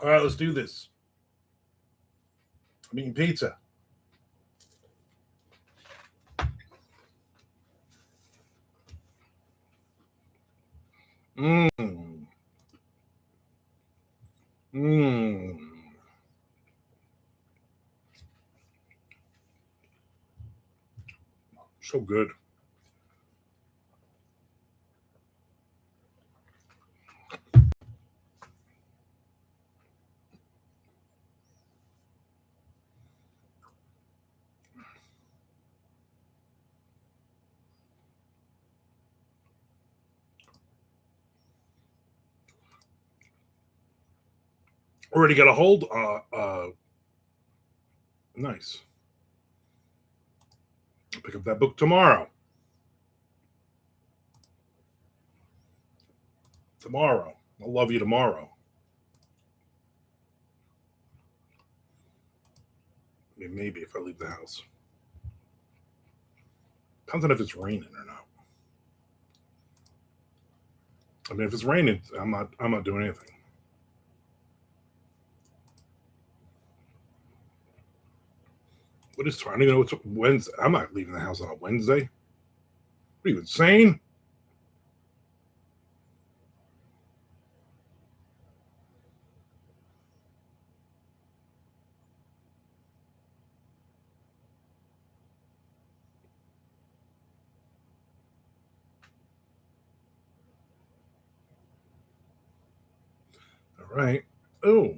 All right, let's do this. I'm eating pizza. Mmm. Mmm. So good. Already got a hold. Nice. I'll pick up that book tomorrow. Tomorrow. I'll love you tomorrow. I mean, maybe if I leave the house. Depends on if it's raining or not. I mean, if it's raining, I'm not doing anything. What is trying to know? It's Wednesday. I'm not leaving the house on a Wednesday. What are you insane? All right. Oh,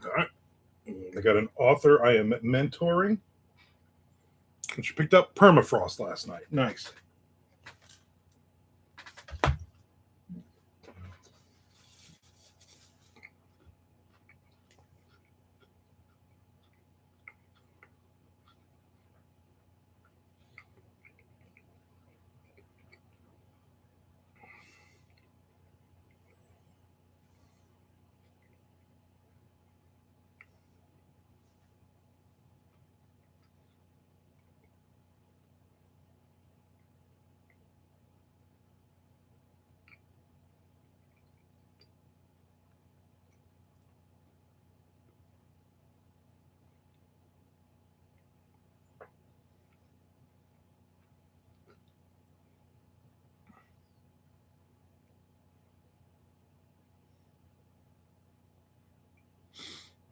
all right. I got an author I am mentoring. And she picked up permafrost last night. Nice.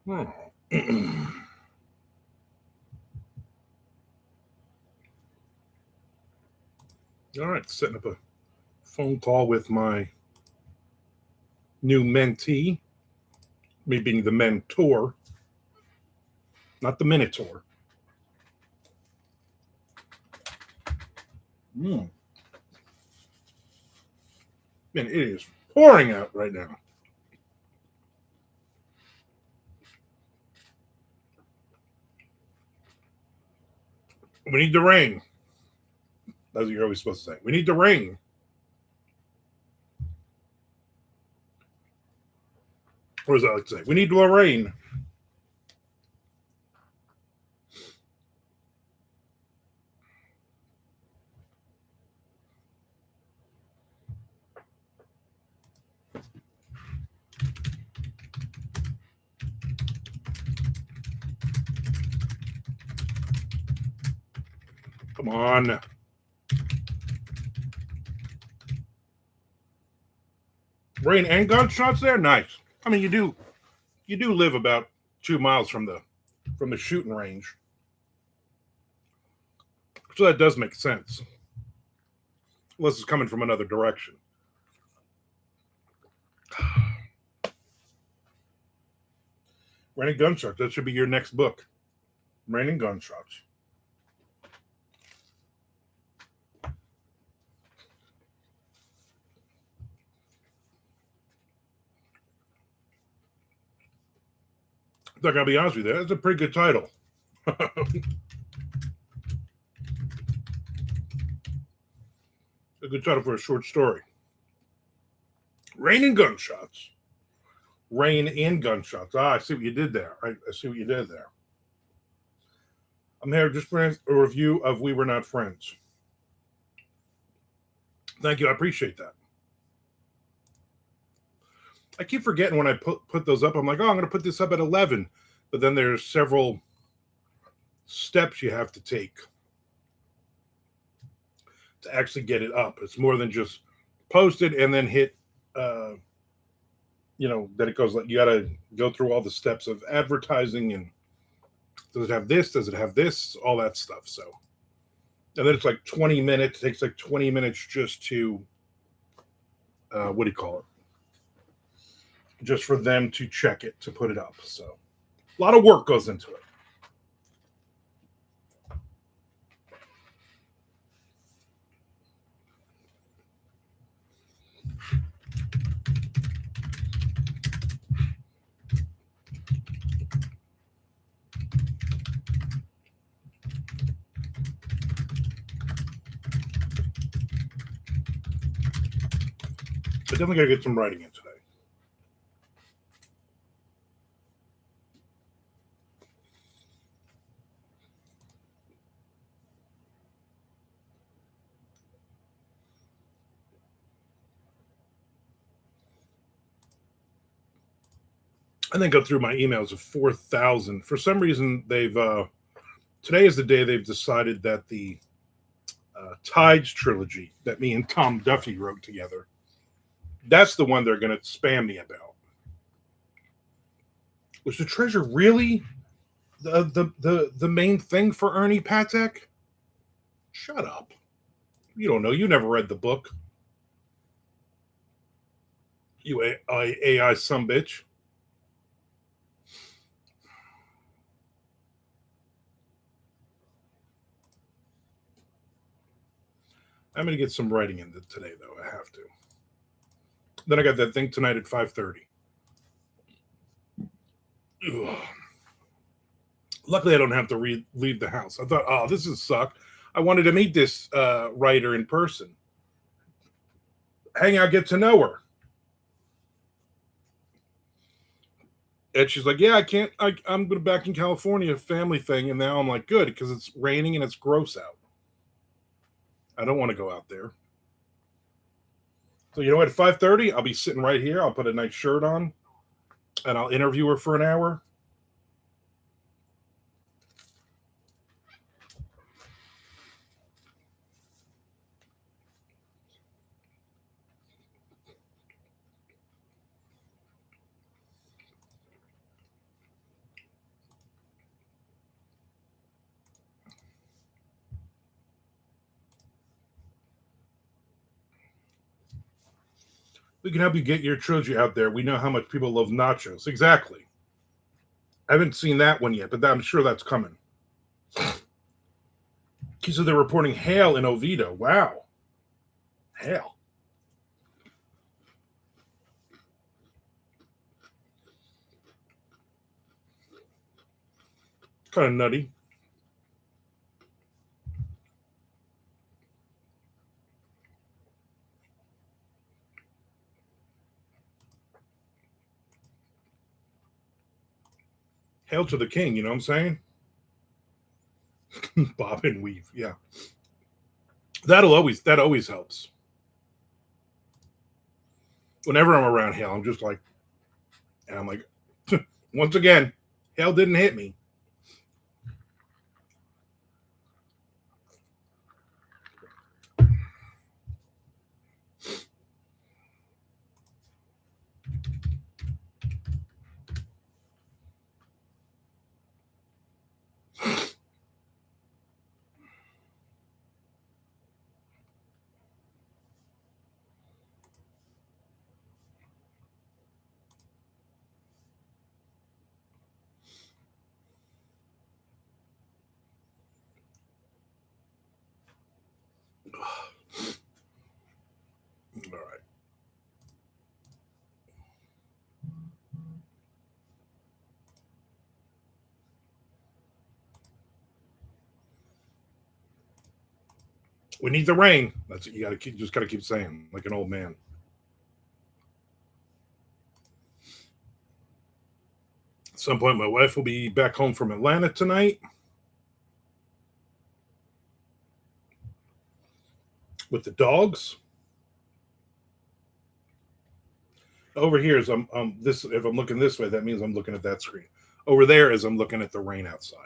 Hmm. All right. Setting up a phone call with my new mentee, me being the mentor, not the minotaur. Mm. Man, it is pouring out right now. We need the rain. That's what you're always supposed to say. We need the rain. Or as I like to say, we need the rain. Come on. Rain and gunshots there? Nice. I mean, you do live about 2 miles from the shooting range. So that does make sense. Unless it's coming from another direction. Rain and gunshots. That should be your next book. Rain and gunshots. I gotta be honest with you, that's a pretty good title. A good title for a short story. Rain and gunshots. Rain and gunshots. Ah, I see what you did there. I see what you did there. I'm here just for a review of We Were Not Friends. Thank you. I appreciate that. I keep forgetting when I put those up. I'm like, oh, I'm going to put this up at 11. But then there's several steps you have to take to actually get it up. It's more than just post it and then hit, that it goes like you got to go through all the steps of advertising and does it have this? Does it have this? All that stuff. So, and then it's like 20 minutes. It takes like 20 minutes just to, what do you call it? Just for them to check it, to put it up. So, a lot of work goes into it. But definitely got to get some writing in today. And then go through my emails of 4,000. For some reason, they've today is the day they've decided that the Tides trilogy that me and Tom Duffy wrote together, that's the one they're going to spam me about. Was the treasure really the main thing for Ernie Patek? Shut up. You don't know. You never read the book. You AI some bitch. I'm going to get some writing in today, though. I have to. Then I got that thing tonight at 5:30. Ugh. Luckily, I don't have to leave the house. I thought, oh, this is suck. I wanted to meet this writer in person. Hang out, get to know her. And she's like, yeah, I can't. I'm going to back in California, family thing. And now I'm like, good, because it's raining and it's gross out. I don't want to go out there. So you know what? At 5:30, I'll be sitting right here. I'll put a nice shirt on, and I'll interview her for an hour. We can help you get your trilogy out there. We know how much people love nachos. Exactly. I haven't seen that one yet, but I'm sure that's coming. So they're reporting hail in Oviedo. Wow. Hail. Kind of nutty. Hail to the king, you know what I'm saying? Bob and weave, yeah. That always helps. Whenever I'm around hail, I'm just like, and I'm like, once again, hail didn't hit me. All right. We need the rain. That's what you got to keep. Just got to keep saying, like an old man. At some point, my wife will be back home from Atlanta tonight. with the dogs. Over here is I'm this. If I'm looking this way, that means I'm looking at that screen. Over there is I'm looking at the rain outside.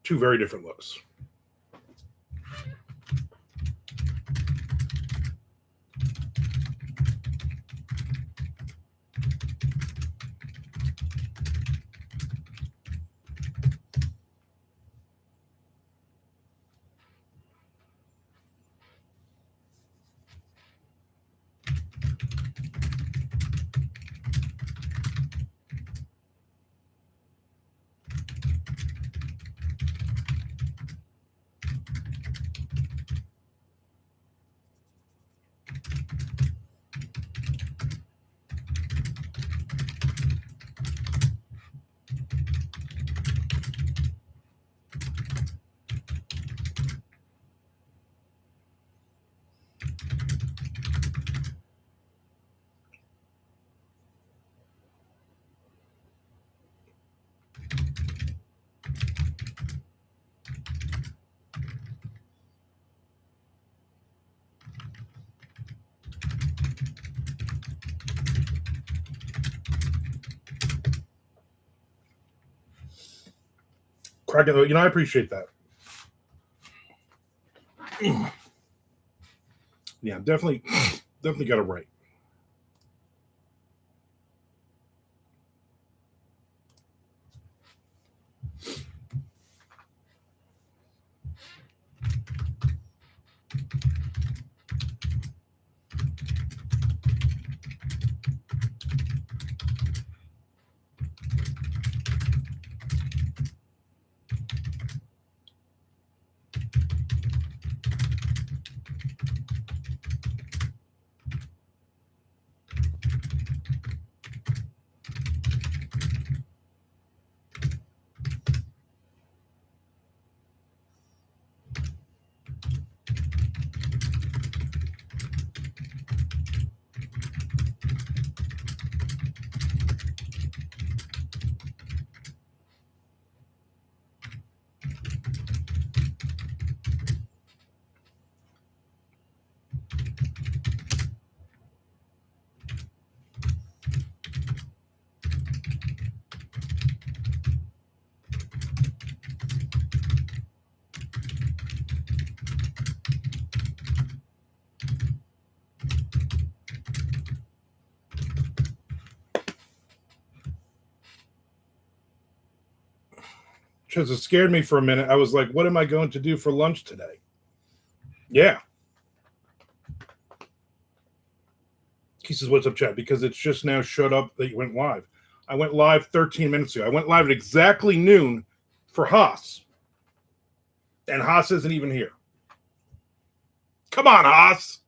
Two very different looks. Cracking, I appreciate that. Yeah, definitely got it right. Because it scared me for a minute. I was like, what am I going to do for lunch today? Yeah. He says, what's up, chat? Because it's just now showed up that you went live. I went live 13 minutes ago. I went live at exactly noon for Haas. And Haas isn't even here. Come on, Haas.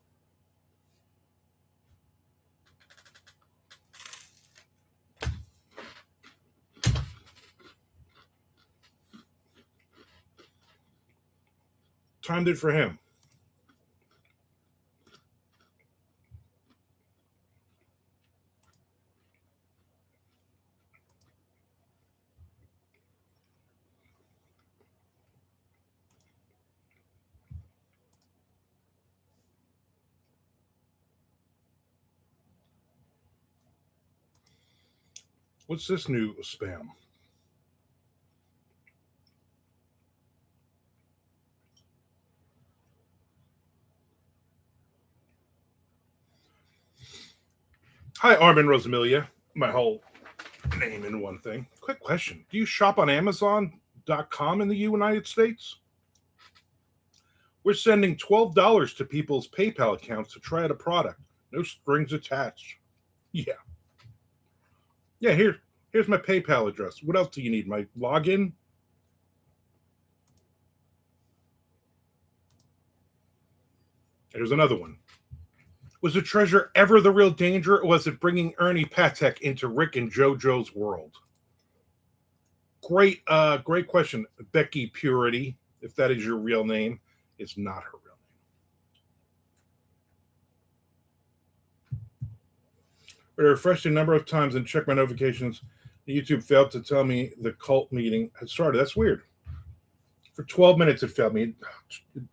Timed it for him. What's this new spam? Hi, Armand Rosamilia. My whole name in one thing. Quick question. Do you shop on Amazon.com in the United States? We're sending $12 to people's PayPal accounts to try out a product. No strings attached. Yeah. Yeah, here's my PayPal address. What else do you need? My login? Here's another one. Was the treasure ever the real danger, or was it bringing Ernie Patek into Rick and JoJo's world? Great question. Becky Purity, if that is your real name, is not her real name. I refreshed a number of times and checked my notifications. YouTube failed to tell me the cult meeting had started. That's weird. For 12 minutes, it failed me.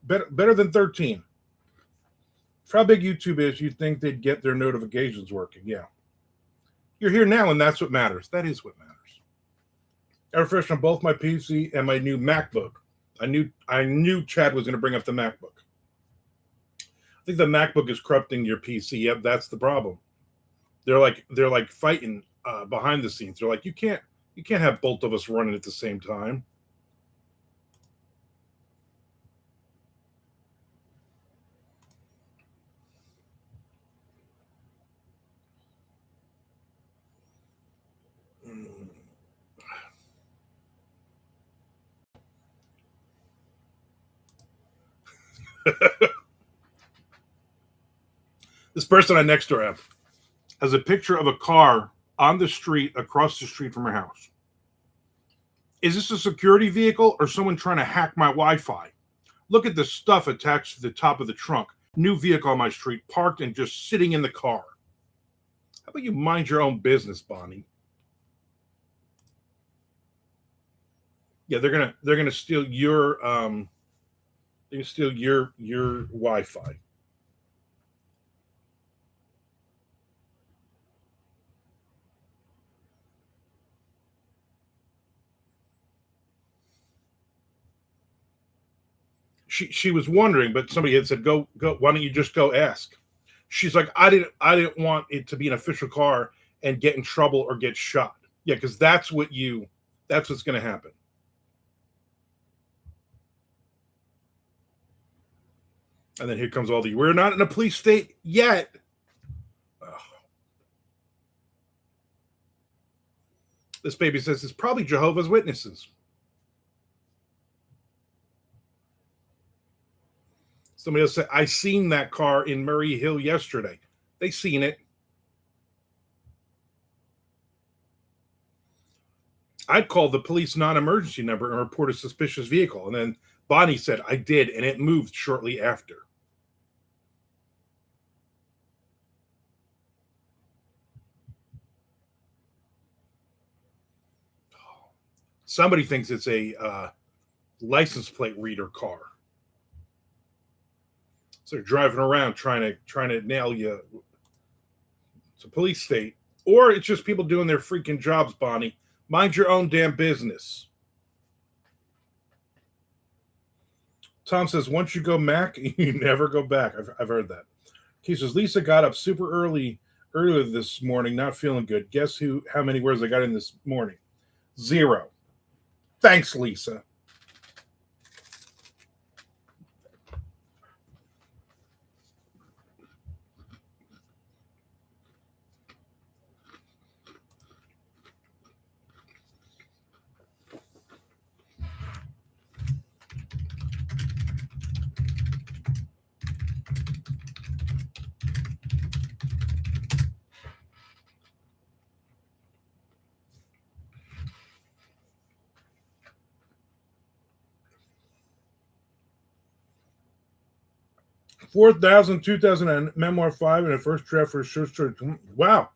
Better than 13. For how big YouTube is, you'd think they'd get their notifications working. Yeah. You're here now, and that's what matters. That is what matters. I refreshed on both my PC and my new MacBook. I knew Chad was going to bring up the MacBook. I think the MacBook is corrupting your PC. Yep, that's the problem. They're like fighting behind the scenes. They're like, you can't have both of us running at the same time. This person on Nextdoor app has a picture of a car on the street across the street from her house. Is this a security vehicle or someone trying to hack my Wi-Fi? Look at the stuff attached to the top of the trunk. New vehicle on my street, parked and just sitting in the car. How about you mind your own business, Bonnie? Yeah, they're gonna steal your Wi-Fi. She was wondering, but somebody had said, go, why don't you just go ask? She's like, I didn't want it to be an official car and get in trouble or get shot. Yeah, because that's what's gonna happen. And then here comes all we're not in a police state yet. Ugh. This baby says it's probably Jehovah's Witnesses. Somebody else said, I seen that car in Murray Hill yesterday. They seen it. I'd call the police non-emergency number and report a suspicious vehicle. And then Bonnie said, I did, and it moved shortly after. Somebody thinks it's a license plate reader car. So they're driving around trying to nail you. It's a police state. Or it's just people doing their freaking jobs, Bonnie. Mind your own damn business. Tom says, once you go Mac, you never go back. I've heard that. He says, Lisa got up super earlier this morning, not feeling good. Guess how many words I got in this morning? 0. Thanks, Lisa. $4,000, 2,000 and Memoir 5 and a first draft for a short story. Wow.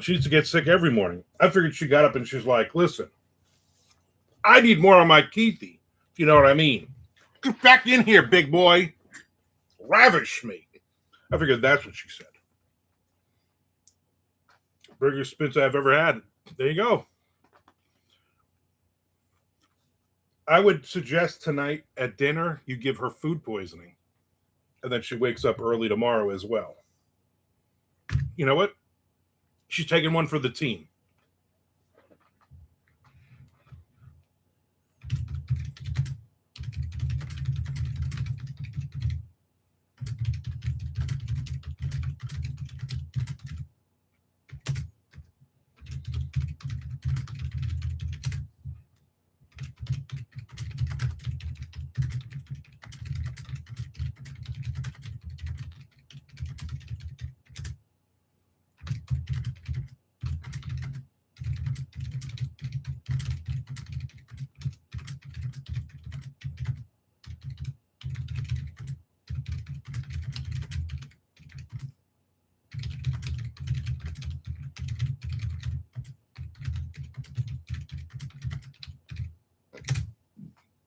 She used to get sick every morning. I figured she got up and she's like, listen, I need more on my Keithy, if you know what I mean. Get back in here, big boy. Ravish me. I figured that's what she said. Burger spits I've ever had. There you go. I would suggest tonight at dinner, you give her food poisoning. And then she wakes up early tomorrow as well. You know what? She's taking one for the team.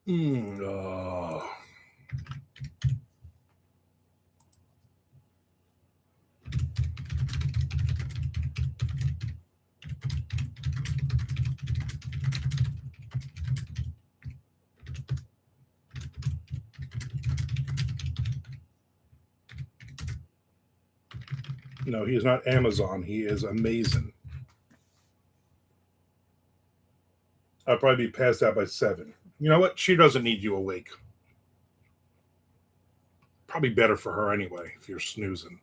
Oh. No, he is not Amazon. He is amazing. I'll probably be passed out by 7. You know what? She doesn't need you awake. Probably better for her anyway if you're snoozing.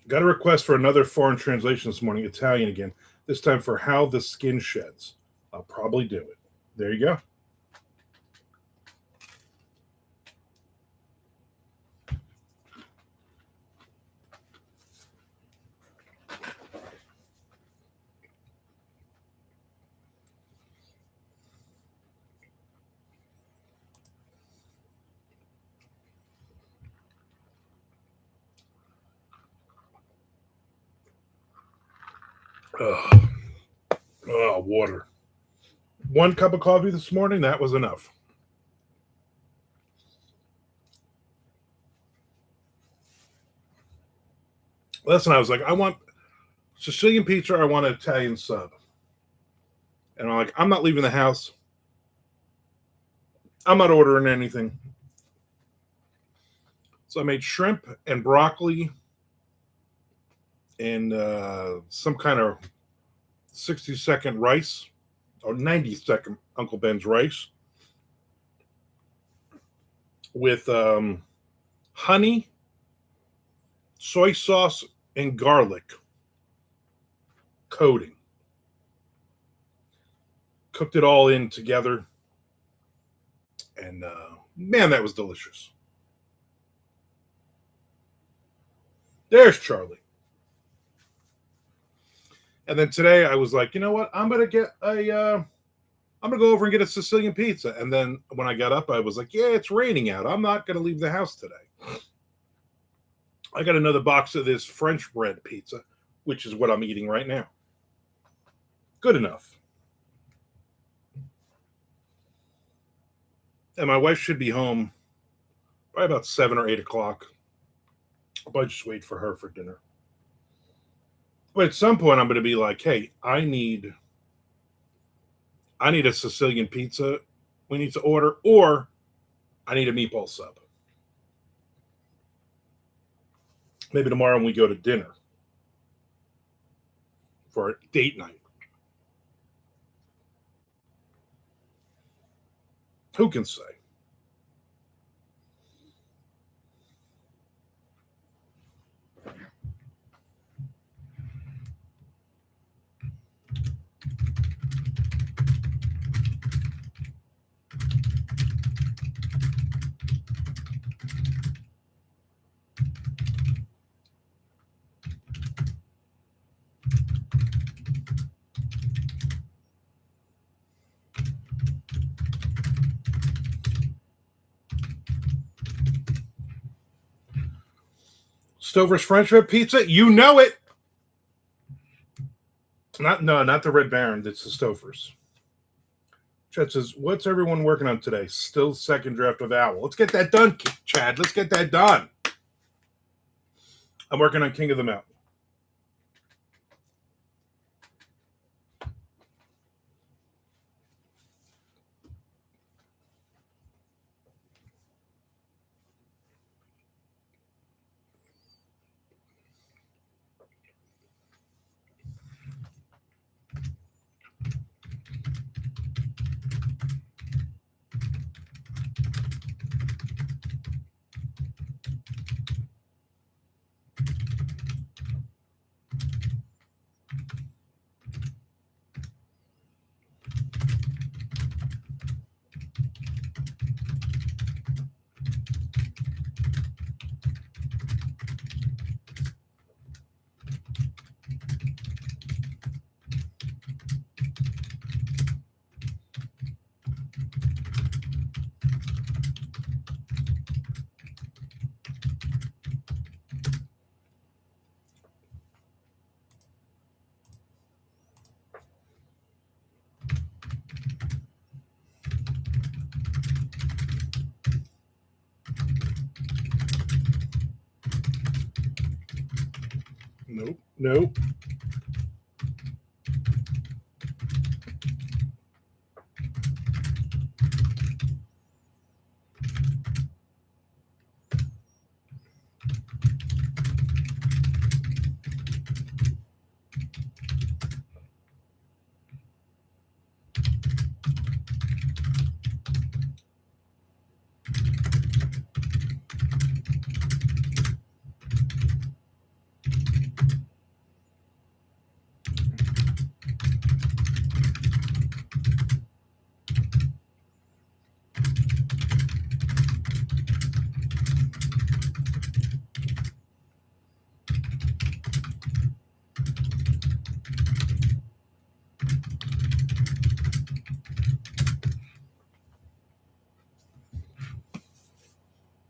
Got a request for another foreign translation this morning, Italian again. This time for How the Skin Sheds. I'll probably do it. There you go. Water. 1 cup of coffee this morning, that was enough. Listen, I was like, I want Sicilian pizza, I want an Italian sub. And I'm like, I'm not leaving the house. I'm not ordering anything. So I made shrimp and broccoli and some kind of 60-second rice or 90-second Uncle Ben's rice with honey, soy sauce, and garlic coating. Cooked it all in together. And man, that was delicious. There's Charlie. And then today I was like, you know what? I'm gonna go over and get a Sicilian pizza. And then when I got up, I was like, yeah, it's raining out. I'm not gonna leave the house today. I got another box of this French bread pizza, which is what I'm eating right now. Good enough. And my wife should be home by about 7 or 8 o'clock. I'll probably just wait for her for dinner. But at some point, I'm going to be like, hey, I need a Sicilian pizza. We need to order, or I need a meatball sub. Maybe tomorrow when we go to dinner for a date night. Who can say? Stover's French Red Pizza, you know it. Not the Red Baron. It's the Stover's. Chad says, "What's everyone working on today? Still second draft of Owl. Let's get that done, Chad. Let's get that done. I'm working on King of the Mountain. Nope. Nope.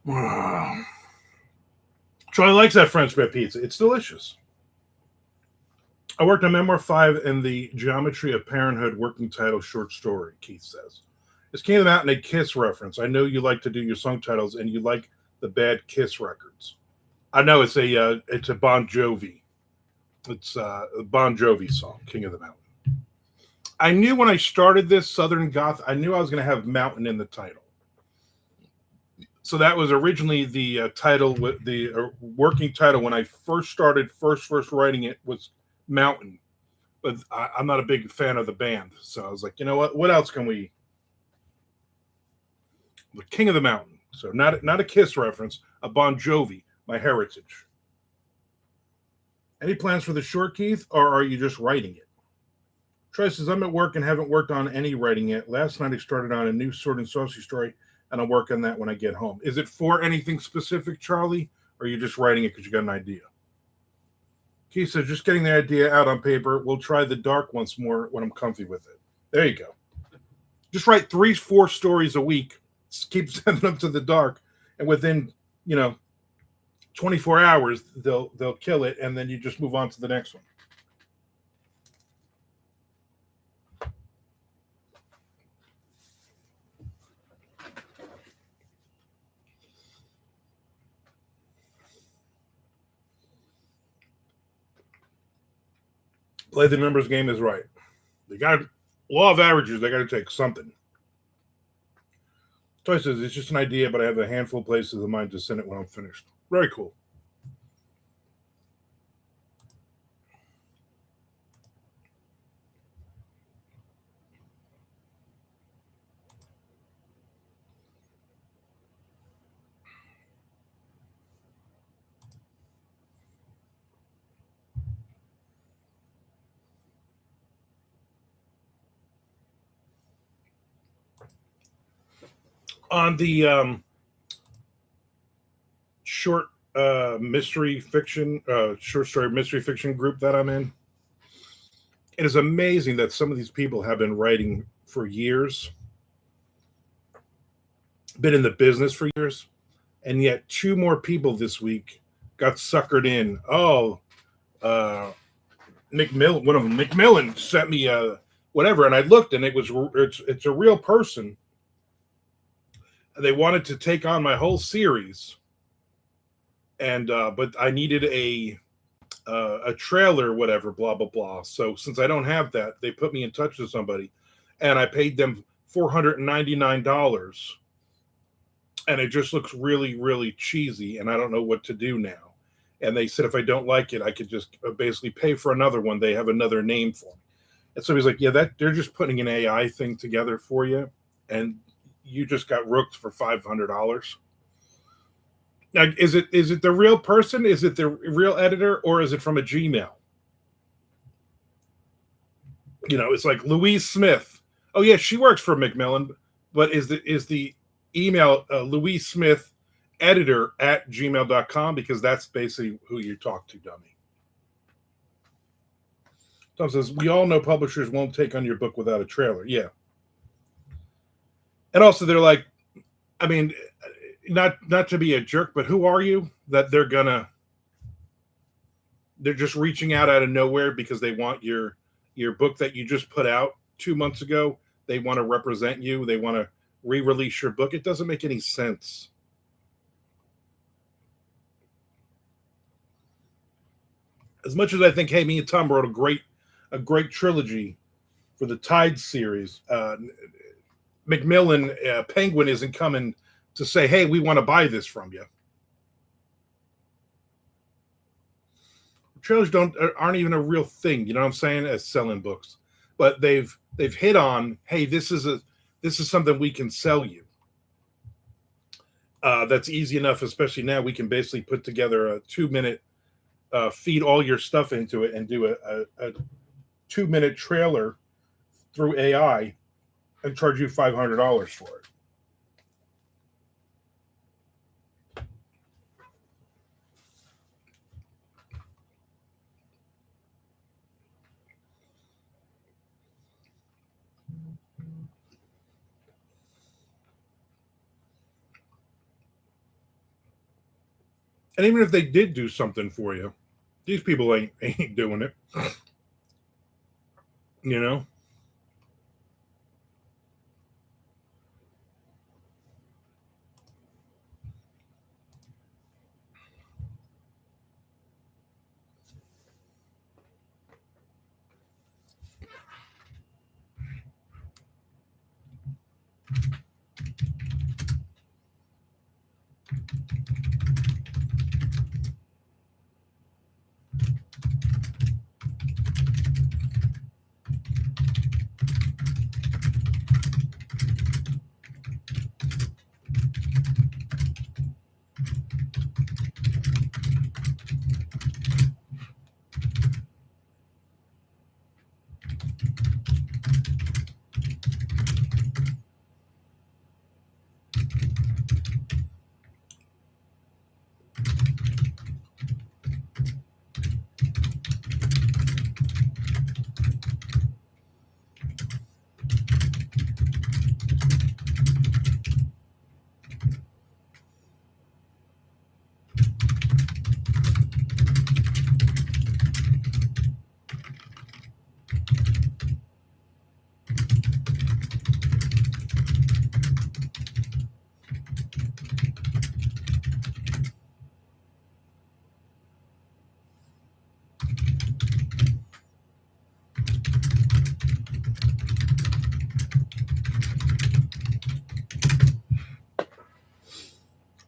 Wow. Charlie likes that French bread pizza. It's delicious. I worked on Memoir 5 in the Geometry of Parenthood working title short story, Keith says. Is King of the Mountain a Kiss reference? I know you like to do your song titles and you like the bad Kiss records. I know it's a Bon Jovi. It's a Bon Jovi song, King of the Mountain. I knew when I started this Southern Goth, I knew I was going to have mountain in the title. So that was originally the title, the working title when I first started, first writing it was Mountain. But I'm not a big fan of the band. So I was like, you know what else can we? The King of the Mountain. So not a Kiss reference, a Bon Jovi, My Heritage. Any plans for the short, Keith, or are you just writing it? Troy says, I'm at work and haven't worked on any writing yet. Last night I started on a new Sword and Saucy story, and I'll work on that when I get home. Is it for anything specific, Charlie, or are you just writing it because you got an idea? Keith says, just getting the idea out on paper. We'll try the dark once more when I'm comfy with it. There you go. Just write 3-4 stories a week. Keep sending them to the dark, and within 24 hours they'll kill it, and then you just move on to the next one. Play the numbers game is right. They got law of averages. They got to take something. Toy says it's just an idea, but I have a handful of places in mind to send it when I'm finished. Very cool. On the short mystery fiction, short story mystery fiction group that I'm in, it is amazing that some of these people have been writing for years, been in the business for years, and yet 2 more people this week got suckered in. Oh, McMillan, one of them, McMillan, sent me whatever, and I looked, and it's a real person. They wanted to take on my whole series, and but I needed a trailer, whatever, blah blah blah. So since I don't have that, they put me in touch with somebody, and I paid them $499, and it just looks really really cheesy, and I don't know what to do now. And they said if I don't like it, I could just basically pay for another one. They have another name for me. And so he's like, yeah, that they're just putting an AI thing together for you, and you just got rooked for $500. Now, is it the real person? Is it the real editor, or is it from a Gmail? It's like Louise Smith. Oh yeah, she works for Macmillan, but is the email Louise Smith editor at gmail.com, because that's basically who you talk to, dummy. Tom says, we all know publishers won't take on your book without a trailer. Yeah. And also they're like, I mean, not to be a jerk, but who are you that they're just reaching out of nowhere because they want your book that you just put out 2 months ago. They want to represent you. They want to re-release your book. It doesn't make any sense. As much as I think, hey, me and Tom wrote a great trilogy for the Tide series. Macmillan Penguin isn't coming to say, hey, we want to buy this from you. Trailers aren't even a real thing. You know what I'm saying? As selling books, but they've hit on, hey, this is something we can sell you. That's easy enough, especially now. We can basically put together a 2 minute, feed all your stuff into it, and do a 2 minute trailer through AI and charge you $500 for it. And even if they did do something for you, these people ain't doing it. You know,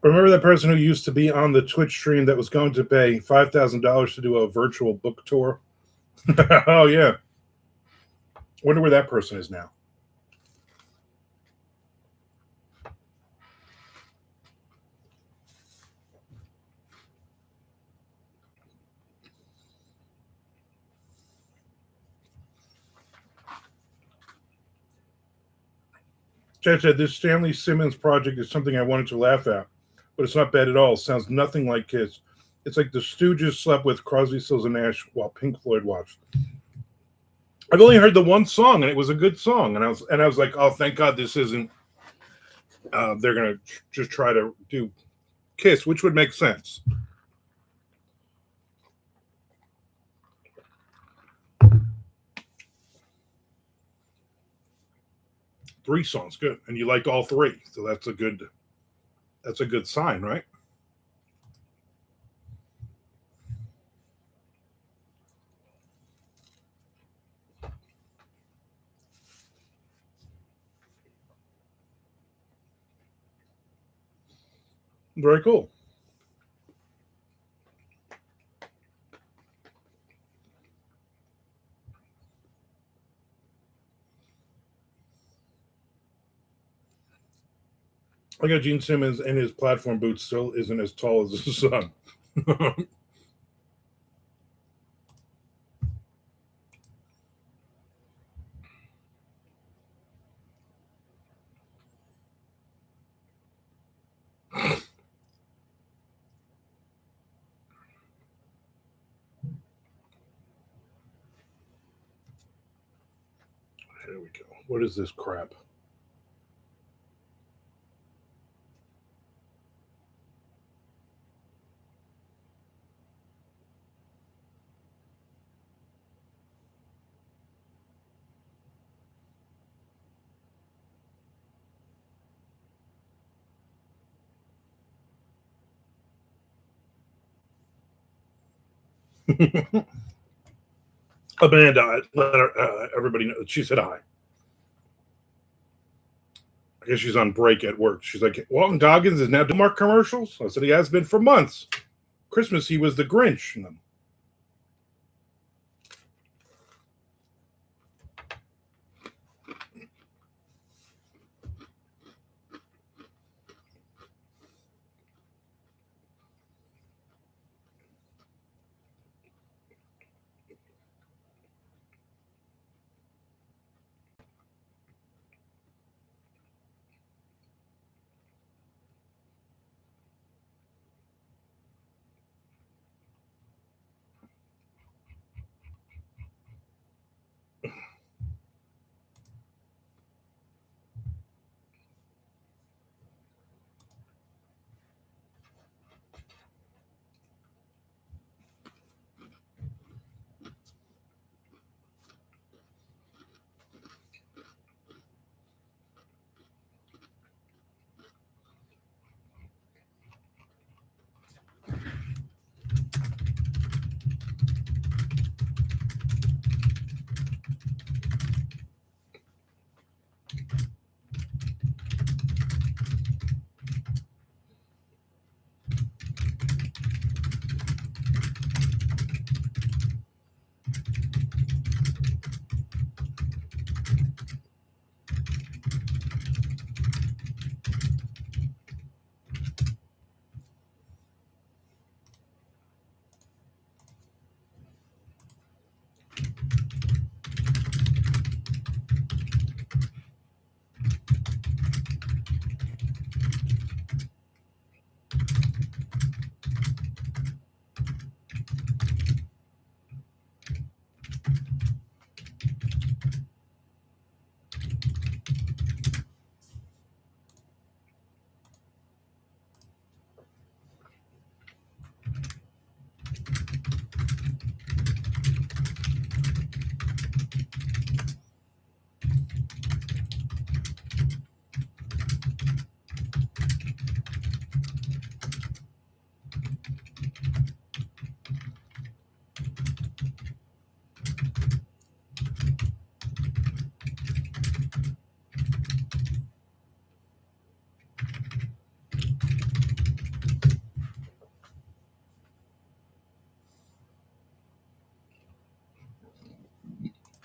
remember that person who used to be on the Twitch stream that was going to pay $5,000 to do a virtual book tour? Oh yeah, wonder where that person is now. Chad said this Stanley Simmons project is something I wanted to laugh at, but it's not bad at all. It sounds nothing like Kiss. It's like the Stooges slept with Crosby, Stills, and Nash while Pink Floyd watched. I've only heard the one song, and it was a good song, and I was like, oh, thank God this isn't. They're gonna just try to do Kiss, which would make sense. Three songs, good, and you liked all three, so that's a good sign, right? Very cool. I got Gene Simmons in his platform boots still isn't as tall as his son. There we go. What is this crap? Amanda, let everybody know. She said hi. I guess she's on break at work. She's like, Walton Goggins is now doing more commercials. I said he has been for months. Christmas, he was the Grinch.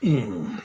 Mm.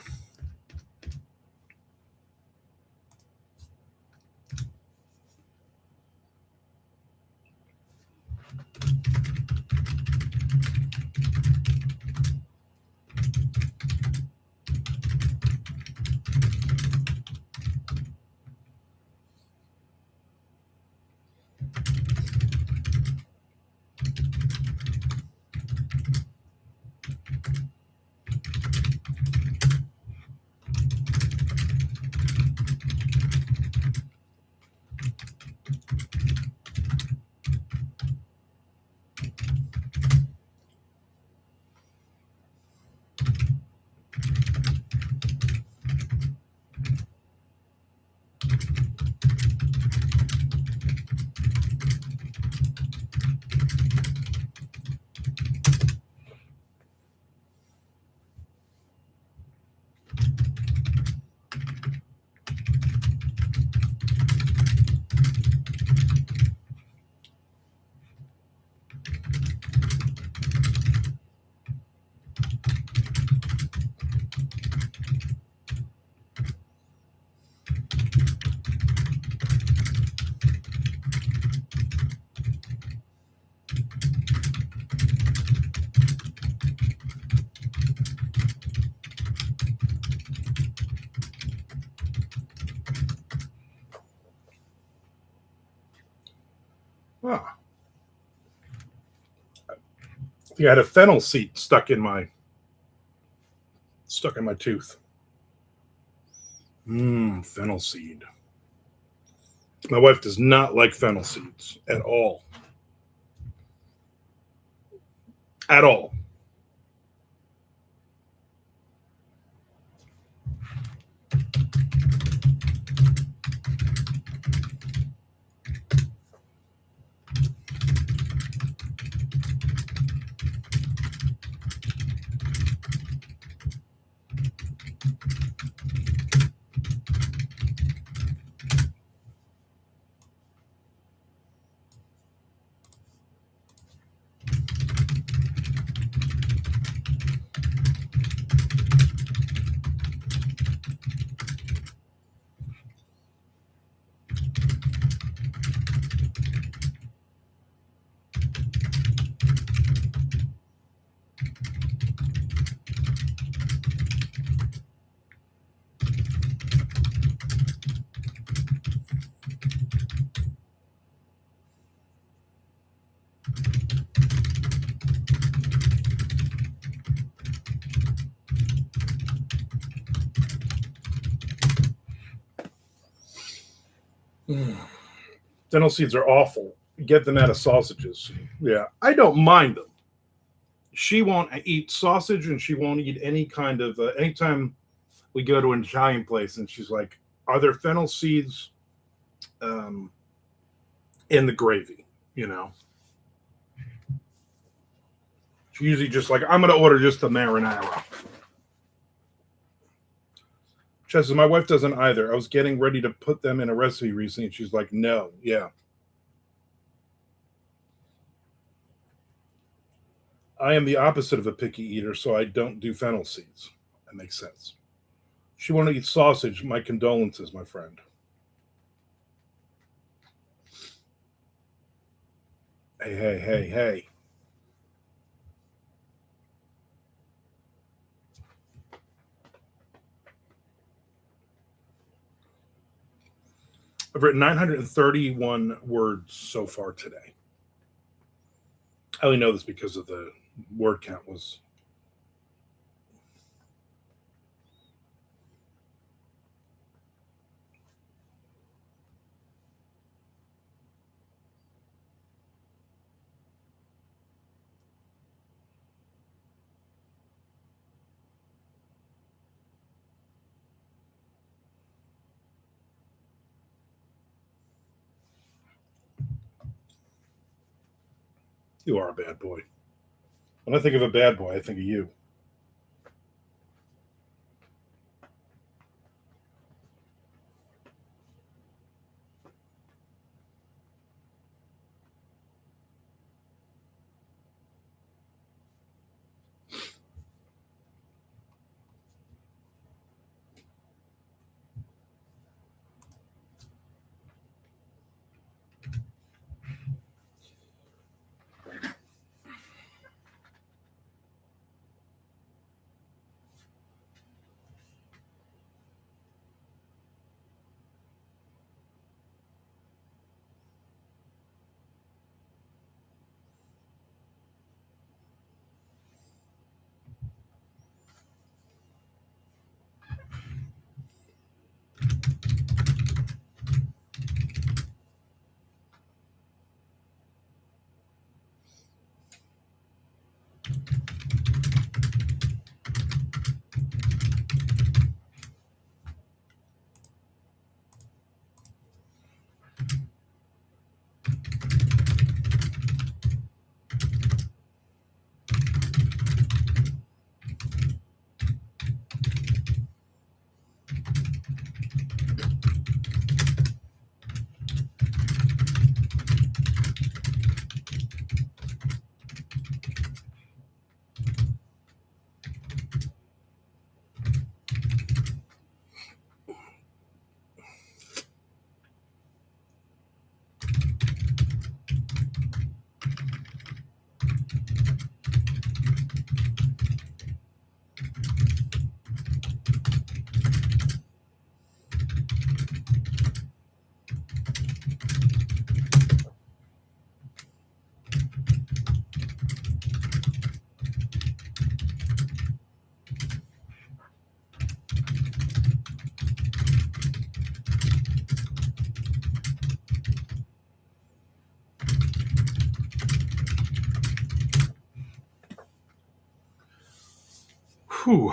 Ah, I think I had a fennel seed stuck in my tooth. Fennel seed. My wife does not like fennel seeds at all. At all. Fennel seeds are awful. Get them out of sausages. Yeah, I don't mind them. She won't eat sausage, and she won't eat any kind of. Anytime we go to an Italian place, and she's like, "Are there fennel seeds um, in the gravy?" You know, she usually just like, "I'm going to order just the marinara." She says, "My wife doesn't either. I was getting ready to put them in a recipe recently, and she's like, no, yeah." I am the opposite of a picky eater, so I don't do fennel seeds. That makes sense. She won't eat sausage. My condolences, my friend. Hey, hey, hey, hey. I've written 931 words so far today. I only know this because of the word count was. You are a bad boy. When I think of a bad boy, I think of you. Whew.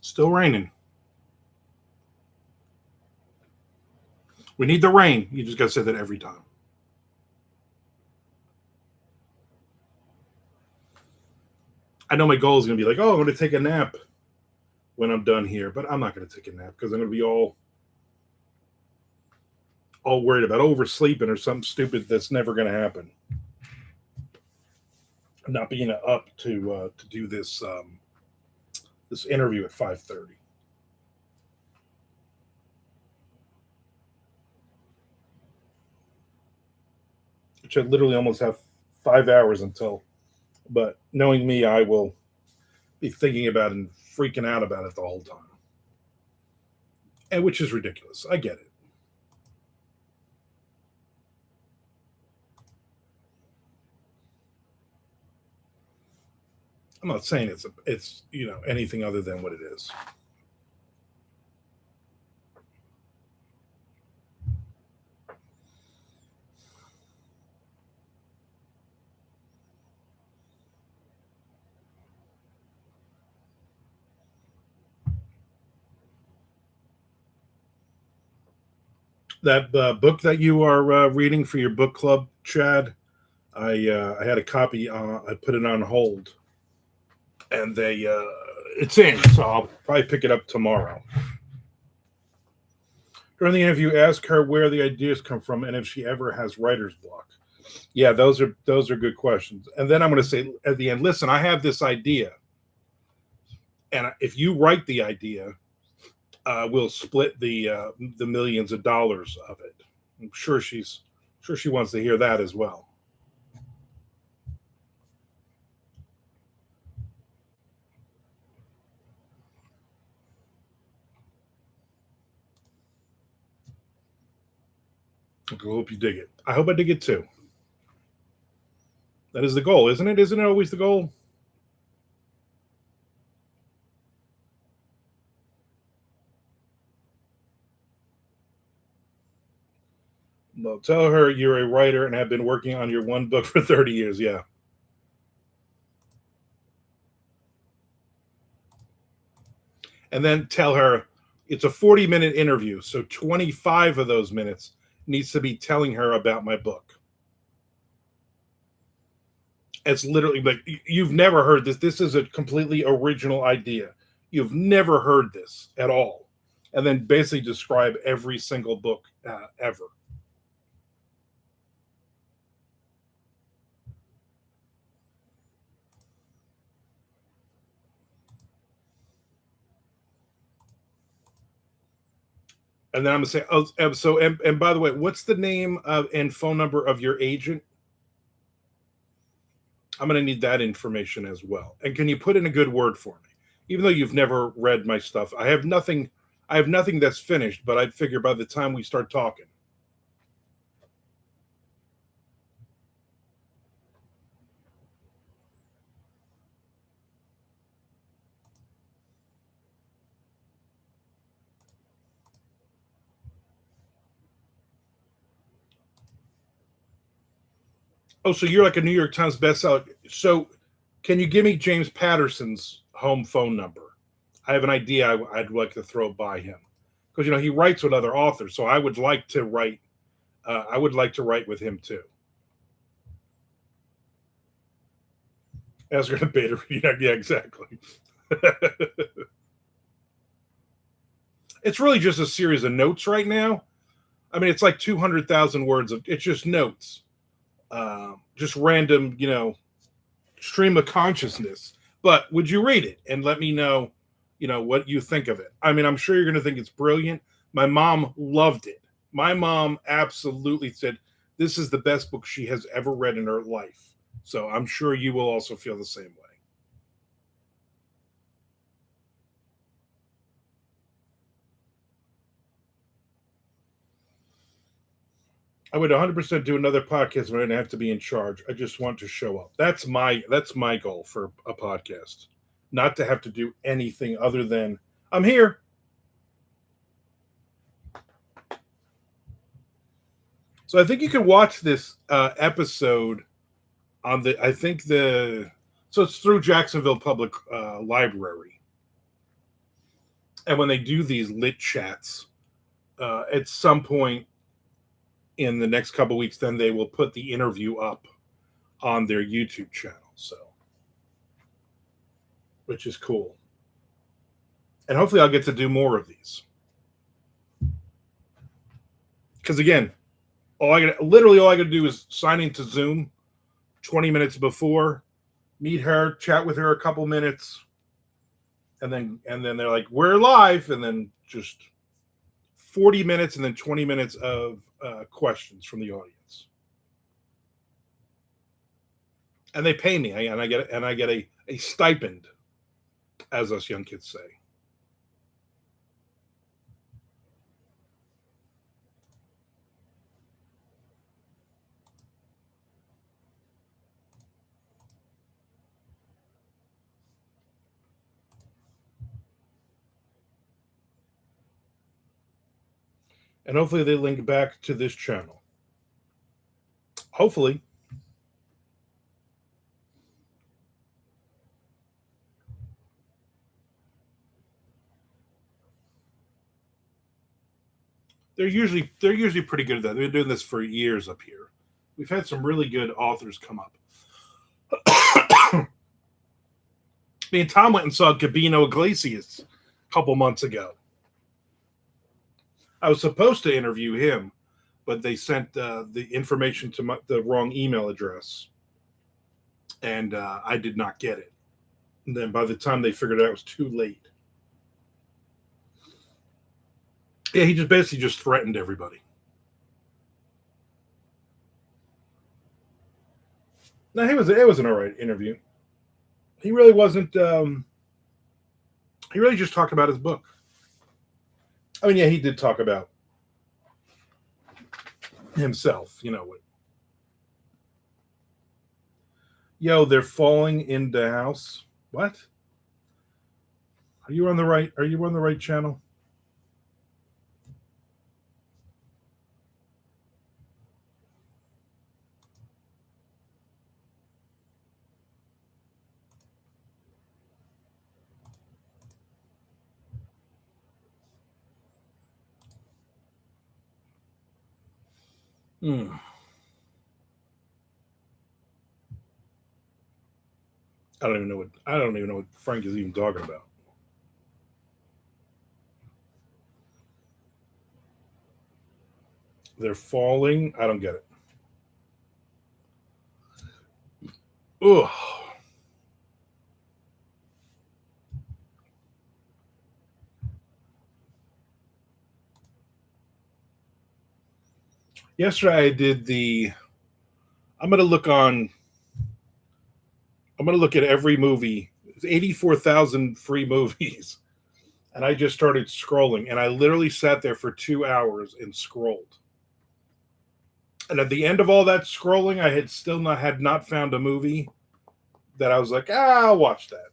Still raining. We need the rain. You just got to say that every time. I know my goal is going to be like, oh, I'm going to take a nap when I'm done here, but I'm not going to take a nap because I'm going to be all worried about oversleeping or something stupid that's never going to happen. Not being up to do this interview at 5:30, which I literally almost have 5 hours until. But knowing me, I will be thinking about it and freaking out about it the whole time. and which is ridiculous. I get it. I'm not saying it's anything other than what it is. That book that you are reading for your book club, Chad, I had a copy. I put it on hold, and it's in, so I'll probably pick it up tomorrow. During the interview, ask her where the ideas come from and if she ever has writer's block. Yeah, those are good questions. And then I'm going to say at the end, listen, I have this idea, and if you write the idea, we'll split the millions of dollars of it. I'm sure she wants to hear that as well. I hope you dig it. I hope I dig it too. That is the goal, isn't it? Isn't it always the goal? Well, tell her you're a writer and have been working on your one book for 30 years. Yeah. And then tell her it's a 40-minute interview. So 25 of those minutes needs to be telling her about my book. It's literally like you've never heard this. This is a completely original idea. You've never heard this at all. And then basically describe every single book ever. And then I'm gonna say, oh, so and by the way, what's the name of and phone number of your agent? I'm gonna need that information as well. And can you put in a good word for me? Even though you've never read my stuff, I have nothing. I have nothing that's finished, but I figure by the time we start talking. Oh, so you're like a New York Times bestseller. So, can you give me James Patterson's home phone number? I have an idea I'd like to throw by him because he writes with other authors. So I would like to write. I would like to write with him too. As we're in a beta, yeah, exactly. It's really just a series of notes right now. I mean, it's like 200,000 words of it's just notes, just random, stream of consciousness. But would you read it and let me know, what you think of it? I mean, I'm sure you're going to think it's brilliant. My mom loved it. My mom absolutely said this is the best book she has ever read in her life. So I'm sure you will also feel the same way. I would 100% do another podcast when I didn't have to be in charge. I just want to show up. That's my goal for a podcast. Not to have to do anything other than I'm here. So I think you can watch this episode on the. I think the. So it's through Jacksonville Public Library, and when they do these lit chats, at some point in the next couple weeks, then they will put the interview up on their YouTube channel. So, which is cool, and hopefully I'll get to do more of these. Because again, literally all I got to do is sign into Zoom 20 minutes before, meet her, chat with her a couple minutes, and then they're like, "We're live," and then just 40 minutes and then 20 minutes of questions from the audience. And they pay me, and I get a stipend, as us young kids say. And hopefully they link back to this channel. Hopefully. They're usually pretty good at that. They've been doing this for years up here. We've had some really good authors come up. Me and Tom went and saw Gabino Iglesias a couple months ago. I was supposed to interview him, but they sent the information to the wrong email address, and I did not get it. And then by the time they figured it out, it was too late. Yeah, he just basically just threatened everybody. No, it was an all right interview. He really wasn't. He really just talked about his book. I mean, yeah, he did talk about himself. You know what? Yo, they're falling in the house. What? Are you on the right? Are you on the right channel? Hmm. I don't even know what Frank is even talking about. They're falling. I don't get it. Ugh. Yesterday I did the. I'm gonna look on. I'm gonna look at every movie. It's 84,000 free movies, and I just started scrolling, and I literally sat there for 2 hours and scrolled. And at the end of all that scrolling, I had not found a movie that I was like, I'll watch that.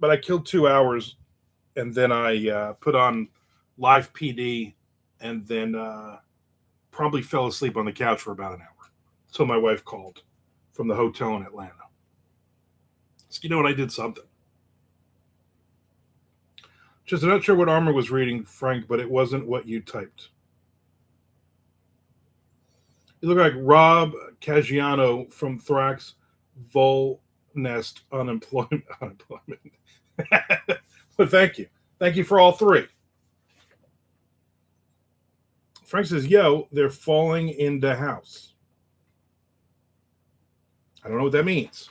But I killed 2 hours, and then I put on live PD, and then probably fell asleep on the couch for about an hour. So my wife called from the hotel in Atlanta. So you know what? I did something. Just I'm not sure what Armor was reading, Frank, but it wasn't what you typed. You look like Rob Caggiano from Thrax Volnest unemployment. But thank you. Thank you for all three. Frank says, yo, they're falling in the house. I don't know what that means.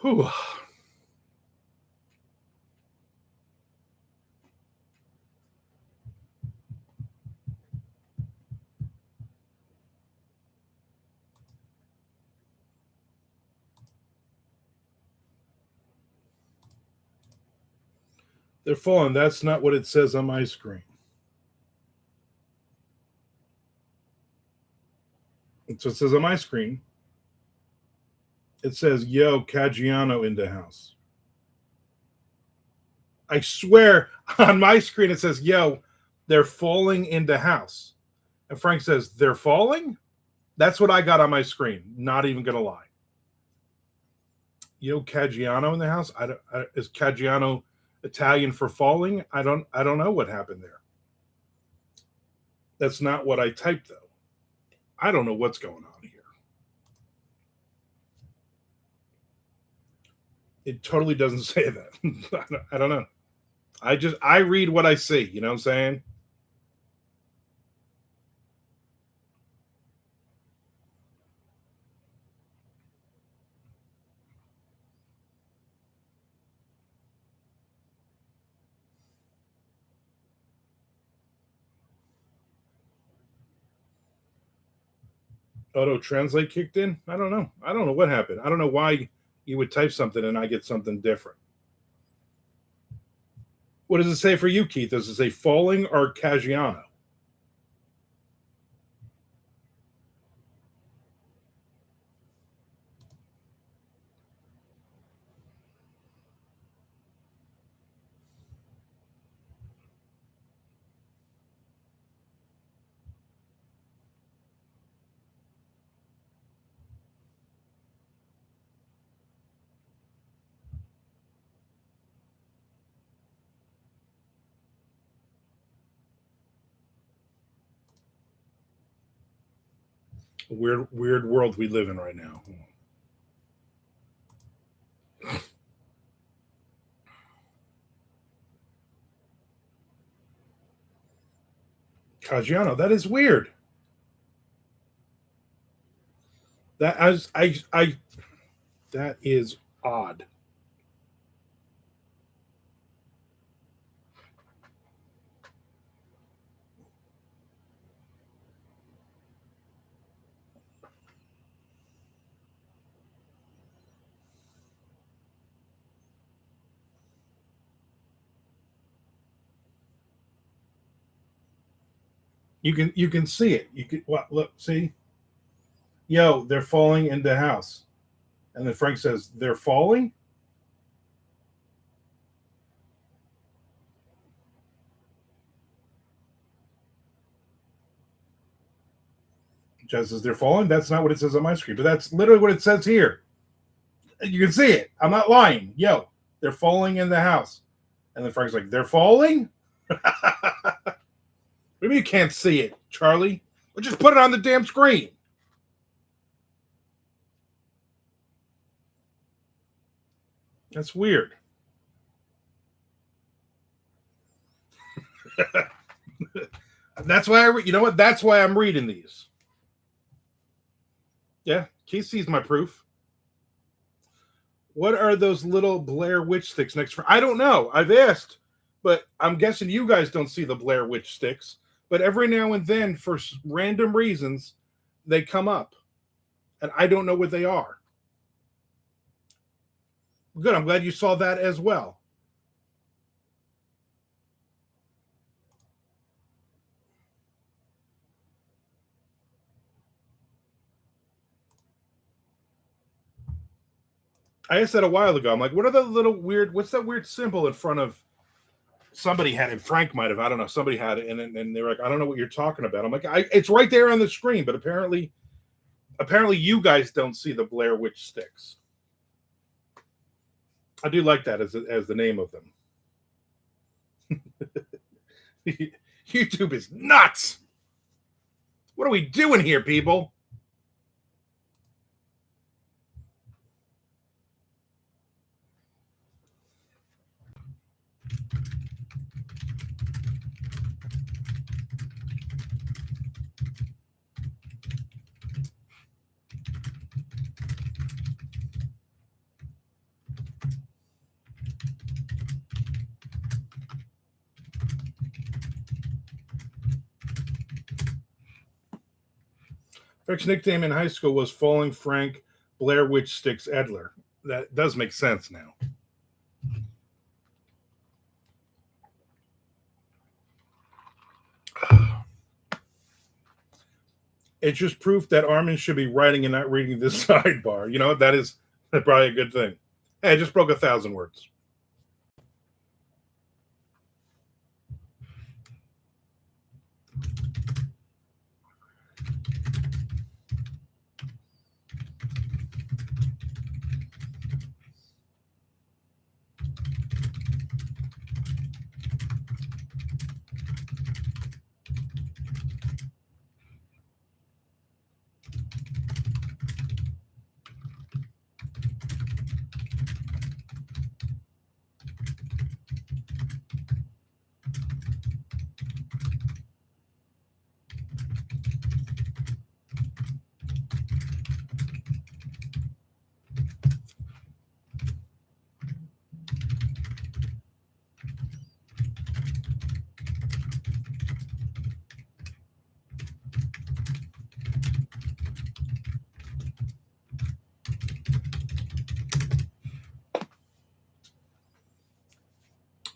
Whew. They're falling. That's not what it says on my screen. It's what it says on my screen. It says, yo, Caggiano in the house. I swear on my screen it says, yo, they're falling in the house. And Frank says, they're falling? That's what I got on my screen. Not even going to lie. Yo, Caggiano in the house? Is Caggiano Italian for falling? I don't know what happened there. That's not what I typed, though. I don't know what's going on here. It totally doesn't say that. I don't know. I read what I see. You know what I'm saying? Auto translate kicked in. I don't know. I don't know what happened. I don't know why you would type something and I get something different. What does it say for you, Keith? Does it say falling or Caggiano? Weird world we live in right now. Caggiano, that is weird. I that is odd. You can see it. You can what look see. Yo, they're falling in the house, and then Frank says they're falling. Jazz says they're falling. That's not what it says on my screen, but that's literally what it says here. You can see it. I'm not lying. Yo, they're falling in the house, and then Frank's like, they're falling. Maybe you can't see it, Charlie. Well, just put it on the damn screen. That's weird. That's why you know what? That's why I'm reading these. Yeah, Keith sees my proof. What are those little Blair Witch sticks next for? I don't know. I've asked, but I'm guessing you guys don't see the Blair Witch sticks. But every now and then, for random reasons, they come up, and I don't know what they are. Good. I'm glad you saw that as well. I asked that a while ago. I'm like, what are the little weird? What's that weird symbol in front of? Somebody had it. Frank might have. I don't know. Somebody had it, and they were like, I don't know what you're talking about. I'm like, it's right there on the screen, but apparently you guys don't see the Blair Witch sticks. I do like that as the name of them. YouTube is nuts. What are we doing here, people? Frank's nickname in high school was Falling Frank Blair Witch Sticks Edler. That does make sense now. It's just proof that Armand should be writing and not reading this sidebar. You know, that is probably a good thing. Hey, I just broke 1,000 words.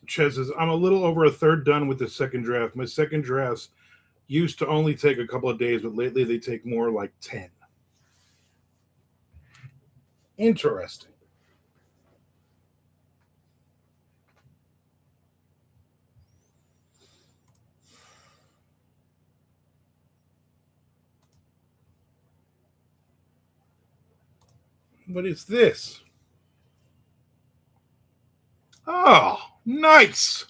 Ches says, I'm a little over a third done with the second draft. My second drafts used to only take a couple of days, but lately they take more like 10. Interesting. What is this? Oh, nice.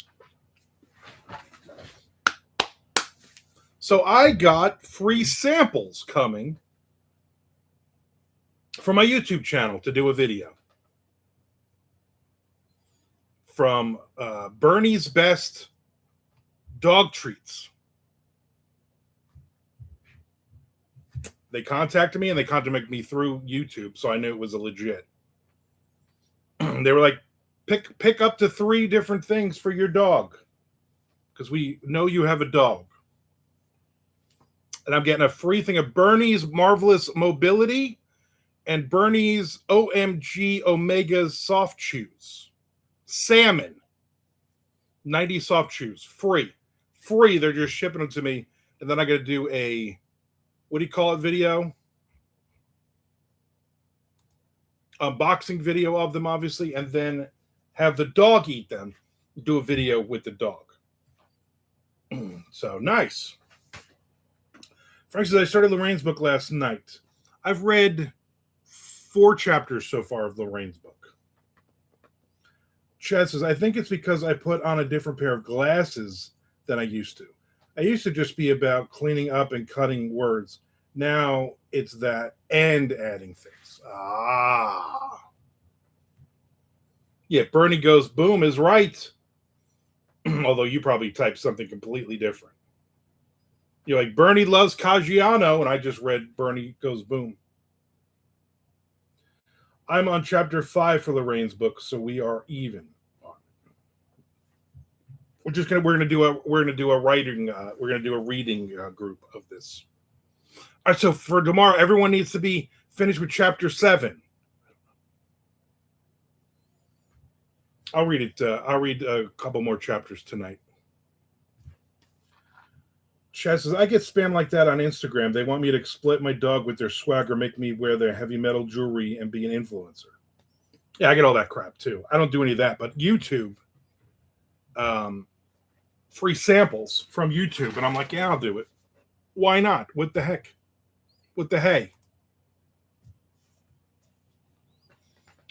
So I got free samples coming for my YouTube channel to do a video from Bernie's Best Dog Treats. They contacted me, and they contacted me through YouTube, so I knew it was a legit. They were like, pick up to 3 different things for your dog, because we know you have a dog. And I'm getting a free thing of Bernie's Marvelous Mobility and Bernie's OMG Omega Soft Chews. Salmon. 90 soft chews. Free. They're just shipping them to me. And then I got to do a, what do you call it, video? Unboxing video of them, obviously. And then have the dog eat them. Do a video with the dog. So, nice. Frank says, I started Lorraine's book last night. I've read 4 chapters so far of Lorraine's book. Chad says, I think it's because I put on a different pair of glasses than I used to. I used to just be about cleaning up and cutting words. Now it's that and adding things. Yeah, Bernie Goes Boom is right. Although you probably typed something completely different. You're like, Bernie loves Caggiano, and I just read Bernie Goes Boom. I'm on chapter 5 for Lorraine's book, so we are even. We're gonna do a reading group of this. All right, so for tomorrow, everyone needs to be finished with chapter 7. I'll read it. I'll read a couple more chapters tonight. Chad says, I get spam like that on Instagram. They want me to exploit my dog with their swag or make me wear their heavy metal jewelry and be an influencer. Yeah, I get all that crap too. I don't do any of that, but YouTube, free samples from YouTube. And I'm like, yeah, I'll do it. Why not? What the heck? What the hey?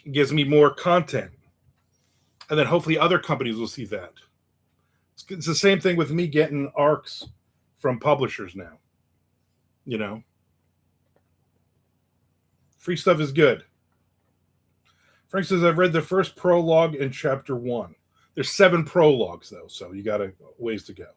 It gives me more content. And then hopefully other companies will see that. It's the same thing with me getting ARCs from publishers now. You know, free stuff is good. Frank says, I've read the first prologue in chapter 1. There's 7 prologues, though, so you got a ways to go.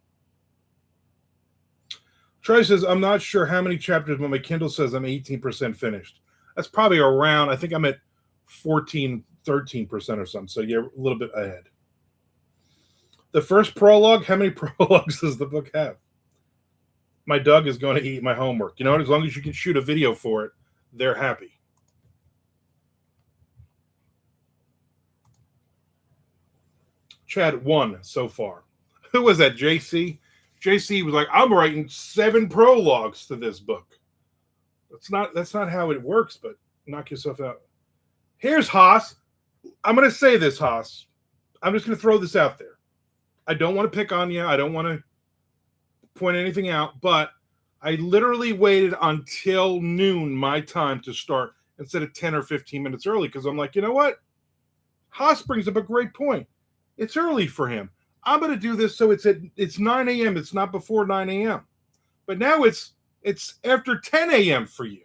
Troy says, I'm not sure how many chapters, but my Kindle says I'm 18% finished. That's probably around, I think I'm at 14, 13% or something, so you're a little bit ahead. The first prologue, how many prologues does the book have? My dog is going to eat my homework. You know what? As long as you can shoot a video for it, they're happy. Chad, 1 so far. Who was that, JC? JC was like, I'm writing 7 prologues to this book. That's not how it works, but knock yourself out. Here's Haas. I'm going to say this, Haas. I'm just going to throw this out there. I don't want to pick on you. I don't want to point anything out, but I literally waited until noon my time to start instead of 10 or 15 minutes early because I'm like, you know what? Haas brings up a great point. It's early for him. I'm going to do this so it's 9 a.m. It's not before 9 a.m. But now it's after 10 a.m. for you.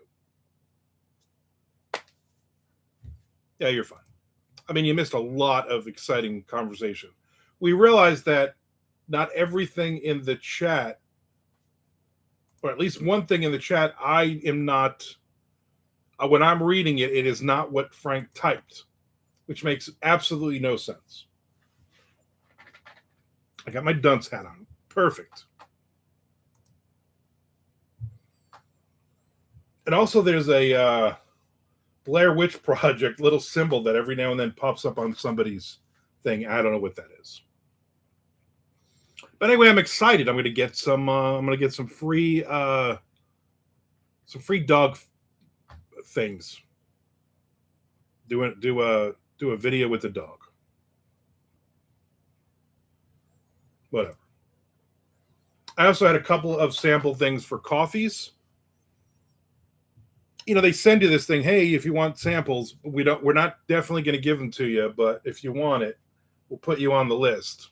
Yeah, you're fine. I mean, you missed a lot of exciting conversation. We realized that not everything in the chat, or at least one thing in the chat, I am not, when I'm reading it, it is not what Frank typed, which makes absolutely no sense. I got my dunce hat on. Perfect. And also there's a Blair Witch Project little symbol that every now and then pops up on somebody's thing. I don't know what that is. But anyway, I'm excited. I'm going to get some free dog things. Do a video with the dog. Whatever. I also had a couple of sample things for coffees. You know, they send you this thing. Hey, if you want samples, we're not definitely going to give them to you, but if you want it, we'll put you on the list.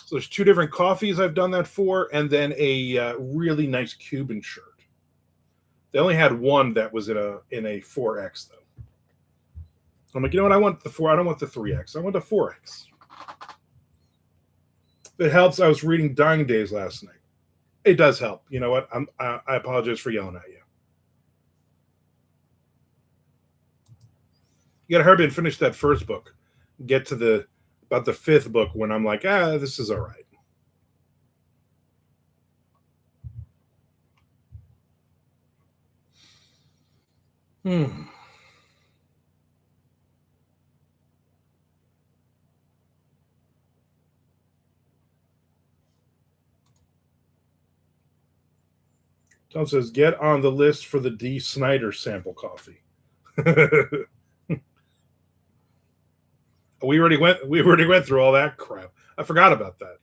So there's 2 different coffees I've done that for, and then a really nice Cuban shirt They only had one that was in a 4X though. I'm like, you know what? I want the 4. I don't want the 3X. I want the 4X. It helps. I was reading Dying Days last night. It does help. You know what? I apologize for yelling at you. You got to hurry and finish that first book. Get to about the 5th book when I'm like, this is all right. Tom says, get on the list for the D. Snyder sample coffee. We already went through all that crap. I forgot about that.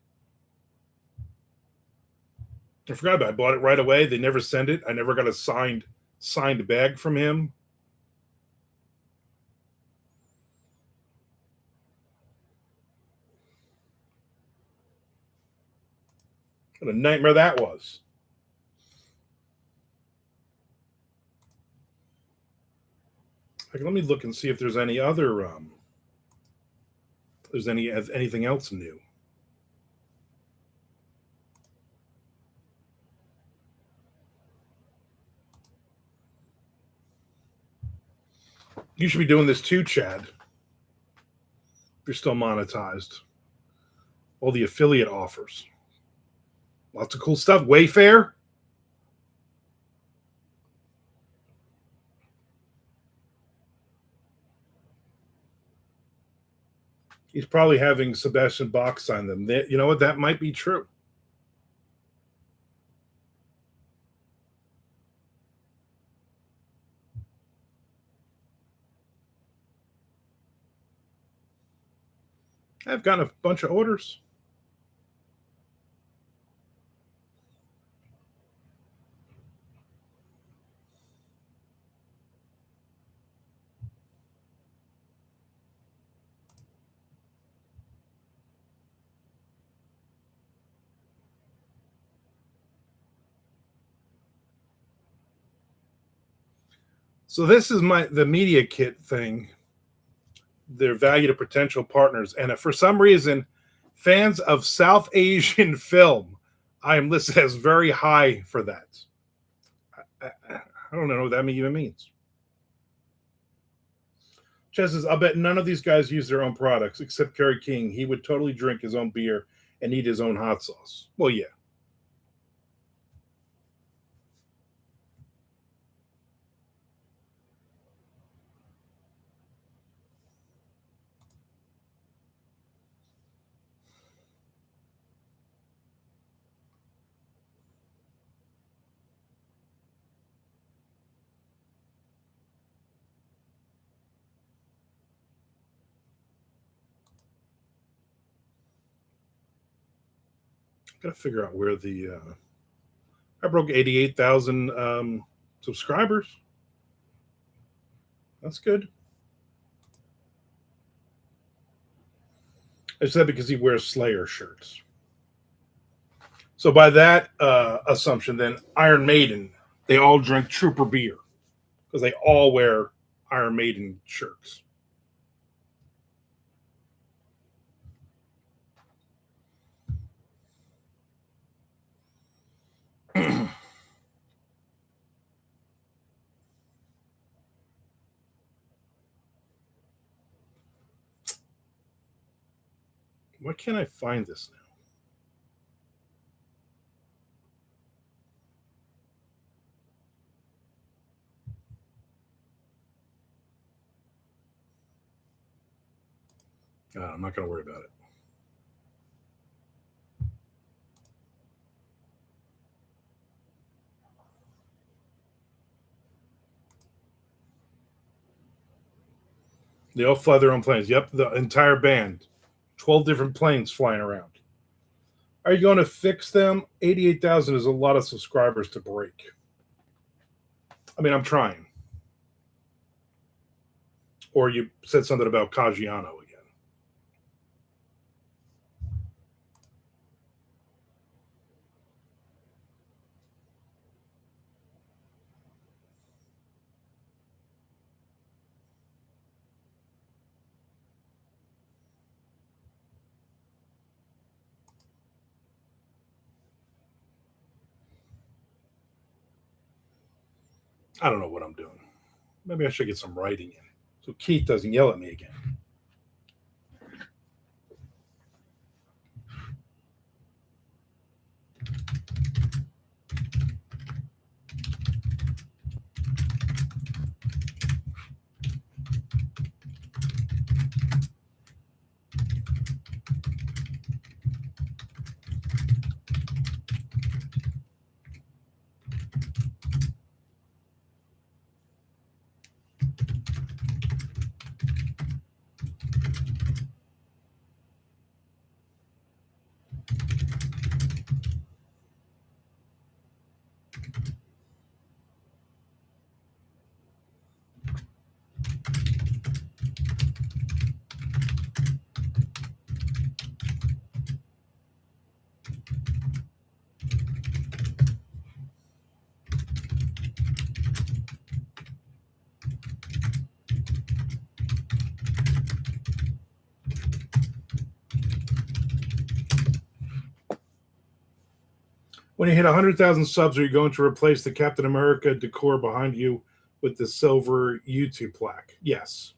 I bought it right away. They never sent it. I never got a signed bag from him. What a nightmare that was. Let me look and see if there's any other anything else new. You should be doing this too, Chad. If you're still monetized. All the affiliate offers. Lots of cool stuff. Wayfair. He's probably having Sebastian Bach sign them. You know what? That might be true. I've gotten a bunch of orders. So this is the media kit thing. Their value to potential partners, and for some reason, fans of South Asian film, I am listed as very high for that. I don't know what that even means. Chess says, I'll bet none of these guys use their own products except Kerry King. He would totally drink his own beer and eat his own hot sauce. Well, yeah. Got to figure out where I broke 88,000 subscribers. That's good. I said because he wears Slayer shirts. So by that assumption, then Iron Maiden, they all drink Trooper beer because they all wear Iron Maiden shirts. Why can't I find this now? I'm not going to worry about it. They all fly their own planes. Yep, the entire band. 12 different planes flying around. Are you going to fix them? 88,000 is a lot of subscribers to break. I mean, I'm trying. Or you said something about Caggiano again. I don't know what I'm doing. Maybe I should get some writing in so Keith doesn't yell at me again. When you hit 100,000 subs, are you going to replace the Captain America decor behind you with the silver YouTube plaque? Yes.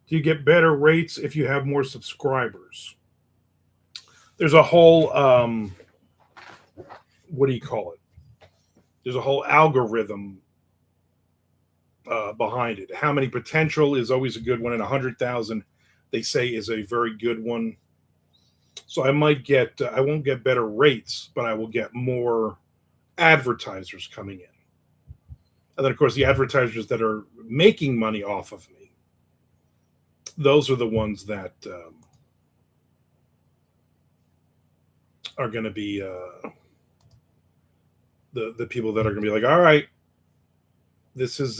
Do you get better rates if you have more subscribers? There's a whole, what do you call it? There's a whole algorithm behind it. How many potential is always a good one, and 100,000 they say is a very good one. So I might get, I won't get better rates, but I will get more advertisers coming in. And then, of course, the advertisers that are making money off of me, those are the ones that are going to be the people that are going to be like, all right, this is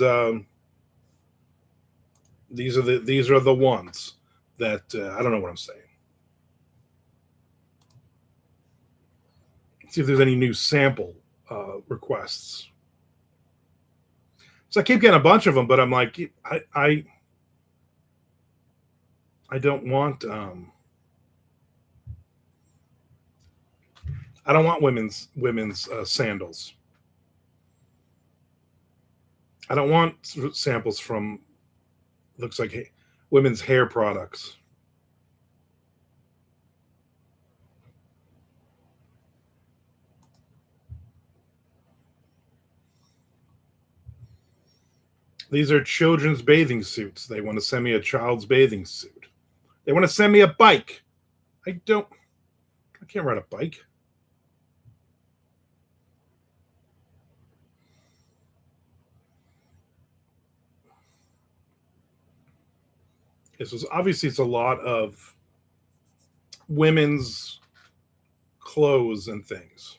these are the ones that I don't know what I'm saying. Let's see if there's any new sample requests. So I keep getting a bunch of them, but I'm like, I don't want I don't want women's sandals. I don't want samples from looks like women's hair products. These are children's bathing suits. They want to send me a child's bathing suit. They want to send me a bike. I can't ride a bike. This was obviously it's a lot of women's clothes and things.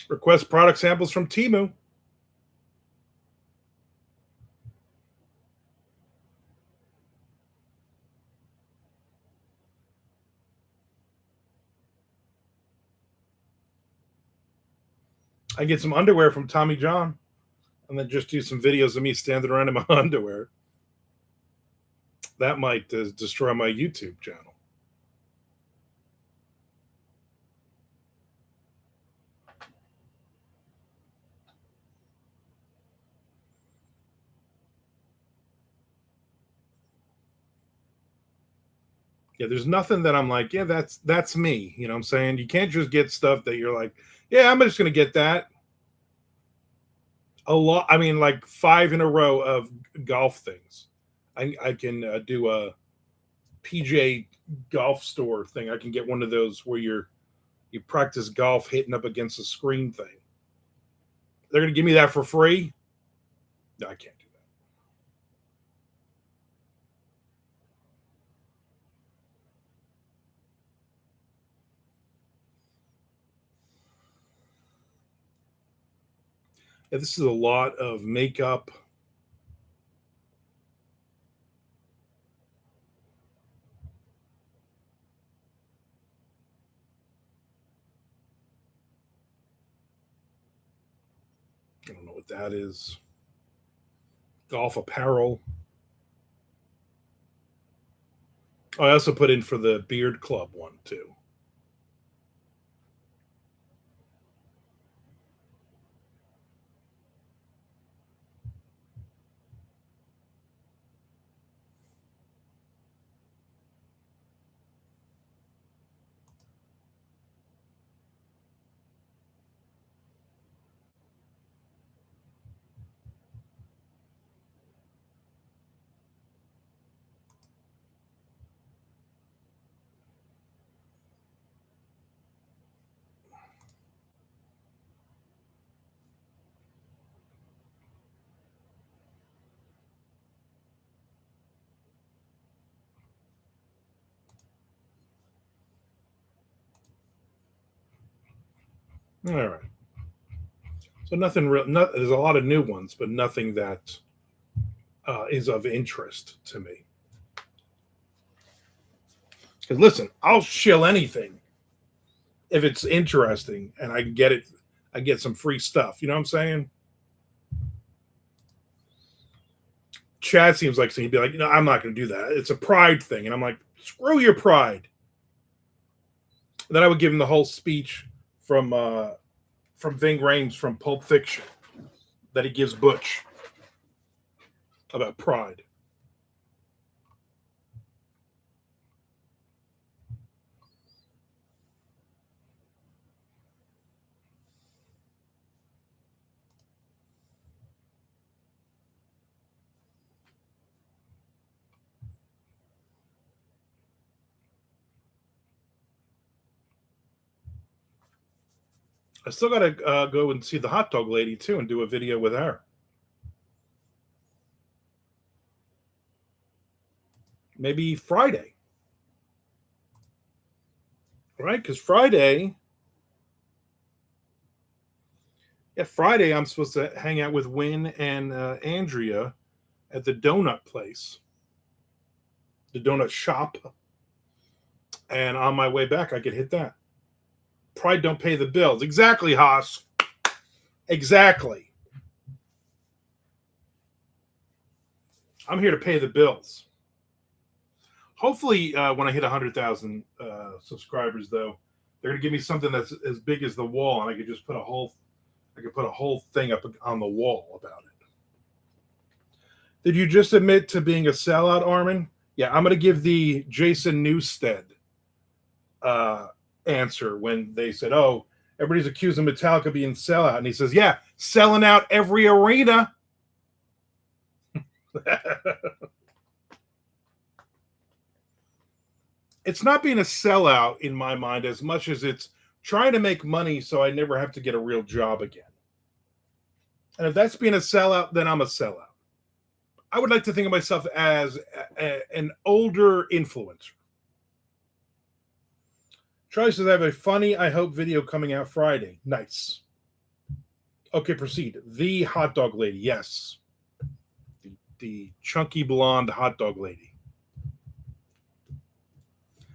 Request product samples from Temu. I get some underwear from Tommy John, and then just do some videos of me standing around in my underwear. That might destroy my YouTube channel. Yeah, there's nothing that I'm like, yeah, that's me. You know what I'm saying? You can't just get stuff that you're like, yeah, I'm just gonna get that. A lot. I mean, like 5 in a row of golf things. I can do a PJ golf store thing. I can get one of those where you practice golf hitting up against a screen thing. They're gonna give me that for free. No, I can't do that. Yeah, this is a lot of makeup. I don't know what that is. Golf apparel. Oh, I also put in for the beard club one too. All right. So nothing real. There's a lot of new ones, but nothing that is of interest to me. Because listen, I'll shill anything if it's interesting and I can get it. I get some free stuff. You know what I'm saying? Chad seems like he'd be like, no, I'm not going to do that. It's a pride thing, and I'm like, screw your pride. And then I would give him the whole speech from Ving Rhames from Pulp Fiction that he gives Butch about pride. I still got to go and see the hot dog lady too and do a video with her. Maybe Friday. Right? Because Friday, I'm supposed to hang out with Win and Andrea at the donut place, the donut shop. And on my way back, I could hit that. Pride don't pay the bills. Exactly, Haas. Exactly. I'm here to pay the bills. Hopefully, when I hit 100,000 subscribers, though, they're going to give me something that's as big as the wall, and I could just put a whole thing up on the wall about it. Did you just admit to being a sellout, Armin? Yeah, I'm going to give the Jason Newsted answer when they said, "Oh, everybody's accusing Metallica of being sellout," and he says, "Yeah, selling out every arena." It's not being a sellout in my mind as much as it's trying to make money so I never have to get a real job again. And if that's being a sellout, then I'm a sellout. I would like to think of myself as an older influencer. Charlie says, I have a funny, I hope video coming out Friday. Nice. Okay, proceed. The hot dog lady. Yes. The chunky blonde hot dog lady.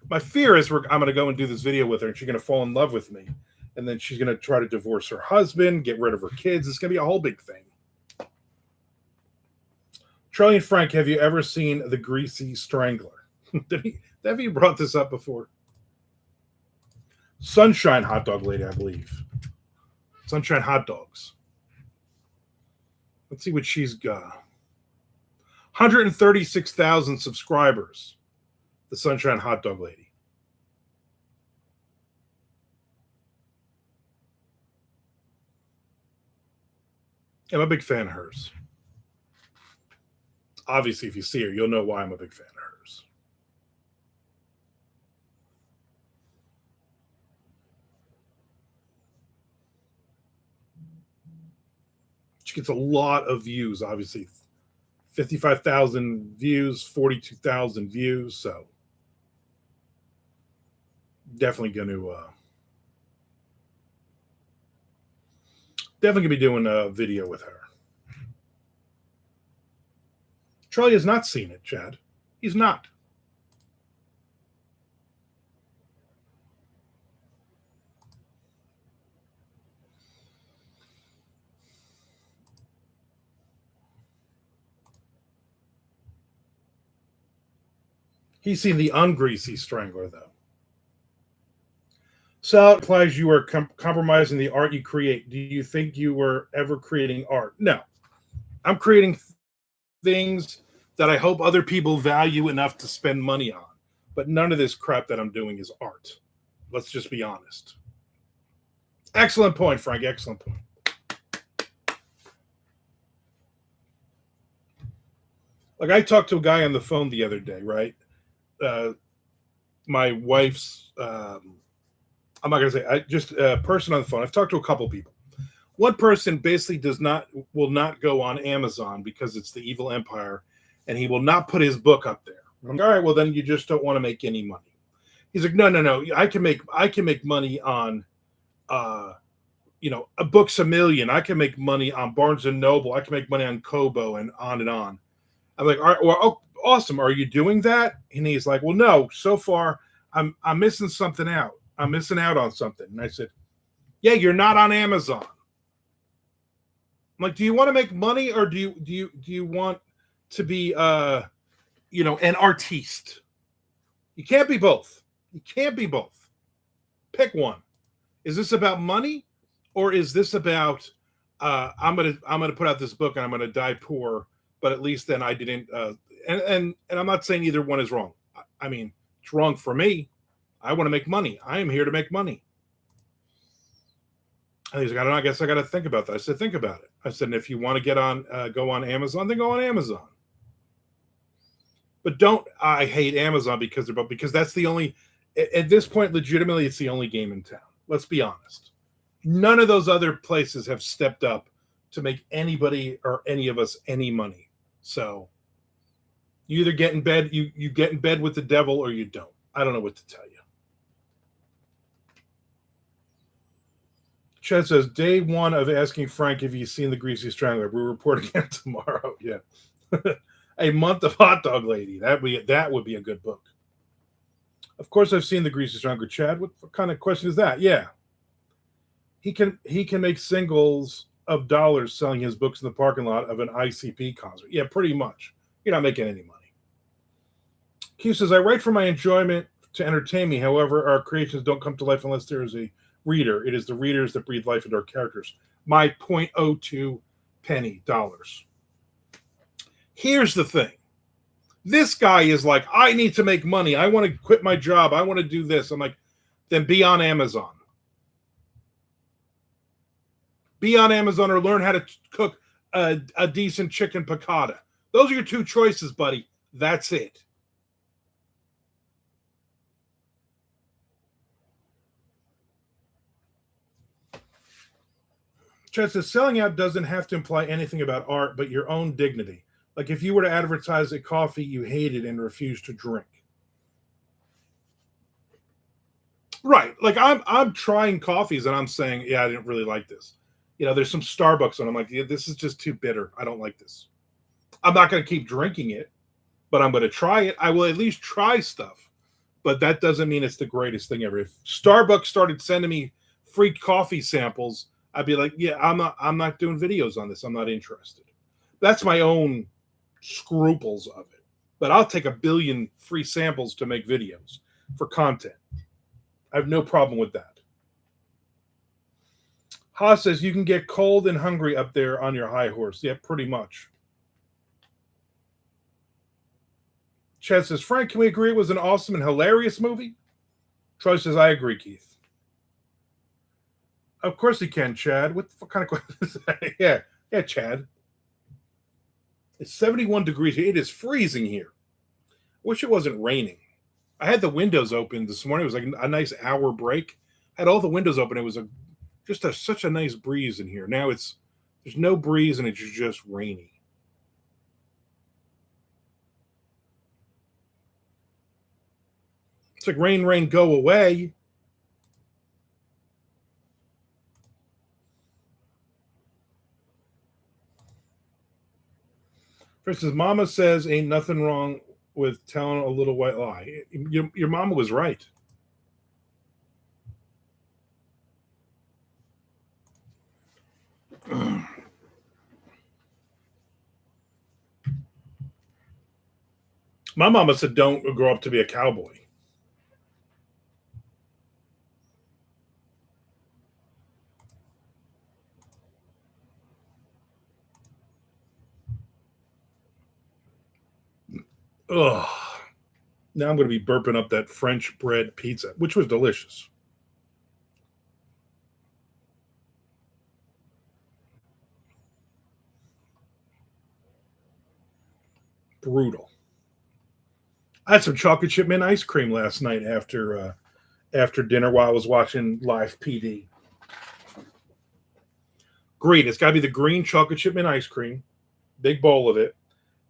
My fear is I'm going to go and do this video with her and she's going to fall in love with me. And then she's going to try to divorce her husband, get rid of her kids. It's going to be a whole big thing. Charlie and Frank, have you ever seen The Greasy Strangler? Have you brought this up before? Sunshine hot dog lady, I believe. Sunshine hot dogs. Let's see what she's got. 136,000 subscribers. The Sunshine hot dog lady. I'm a big fan of hers. Obviously, if you see her, you'll know why I'm a big fan of hers. She gets a lot of views, obviously. 55,000 views, 42,000 views, so definitely going to be doing a video with her. Charlie has not seen it, Chad. He's not. He's seen the ungreasy strangler, though. So it implies you are compromising the art you create. Do you think you were ever creating art? No. I'm creating things that I hope other people value enough to spend money on. But none of this crap that I'm doing is art. Let's just be honest. Excellent point, Frank. Excellent point. Like I talked to a guy on the phone the other day, right? My wife's, I'm not going to say, just a person on the phone. I've talked to a couple people. One person basically will not go on Amazon because it's the evil empire, and he will not put his book up there. I'm like, all right, well then you just don't want to make any money. He's like, no, I can make money on a book's a million. I can make money on Barnes and Noble. I can make money on Kobo and on and on. I'm like, all right, well, oh, awesome. Are you doing that? And he's like, well, no. So far, I'm missing something out. I'm missing out on something. And I said, yeah, you're not on Amazon. I'm like, do you want to make money or do you want to be an artiste? You can't be both. You can't be both. Pick one. Is this about money, or is this about I'm gonna put out this book and I'm gonna die poor, but at least then I didn't. And I'm not saying either one is wrong. I mean, it's wrong for me. I want to make money. I am here to make money. And he's like, I don't know. I guess I got to think about that. I said, think about it. I said, and if you want to go on Amazon, then go on Amazon. But don't. I hate Amazon because that's the only. At this point, legitimately, it's the only game in town. Let's be honest. None of those other places have stepped up to make anybody or any of us any money. So you either get in bed, you get in bed with the devil, or you don't. I don't know what to tell you. Chad says, day one of asking Frank if he's seen The Greasy Strangler. We'll report again tomorrow. Yeah. A Month of Hot Dog Lady. That would be a good book. Of course, I've seen The Greasy Strangler. Chad, what kind of question is that? Yeah. He can make singles of dollars selling his books in the parking lot of an ICP concert. Yeah, pretty much. You're not making any money. Q says, I write for my enjoyment to entertain me. However, our creations don't come to life unless there is a reader. It is the readers that breathe life into our characters. My 0.02 penny dollars. Here's the thing. This guy is like, I need to make money. I want to quit my job. I want to do this. I'm like, then be on Amazon. Be on Amazon or learn how to cook a decent chicken piccata. Those are your two choices, buddy. That's it. Chad says, selling out doesn't have to imply anything about art, but your own dignity. Like if you were to advertise a coffee you hated and refused to drink. Right. Like I'm trying coffees and I'm saying, yeah, I didn't really like this. There's some Starbucks and I'm like, yeah, this is just too bitter. I don't like this. I'm not going to keep drinking it, but I'm going to try it. I will at least try stuff. But that doesn't mean it's the greatest thing ever. If Starbucks started sending me free coffee samples, I'd be like, yeah, I'm not doing videos on this. I'm not interested. That's my own scruples of it. But I'll take 1 billion free samples to make videos for content. I have no problem with that. Haas says you can get cold and hungry up there on your high horse. Yeah, pretty much. Chad says, Frank, can we agree it was an awesome and hilarious movie? Troy says, I agree, Keith. Of course he can, Chad. What kind of question is that? Yeah, Chad. It's 71 degrees here. It is freezing here. Wish it wasn't raining. I had the windows open this morning. It was like a nice hour break. I had all the windows open. It was such a nice breeze in here. Now there's no breeze and it's just rainy. It's like rain, go away. For instance, Mama says, ain't nothing wrong with telling a little white lie. Your mama was right. My mama said, don't grow up to be a cowboy. Ugh. Now I'm going to be burping up that French bread pizza, which was delicious. Brutal. I had some chocolate chip mint ice cream last night after dinner while I was watching live PD. Great. It's got to be the green chocolate chip mint ice cream, big bowl of it.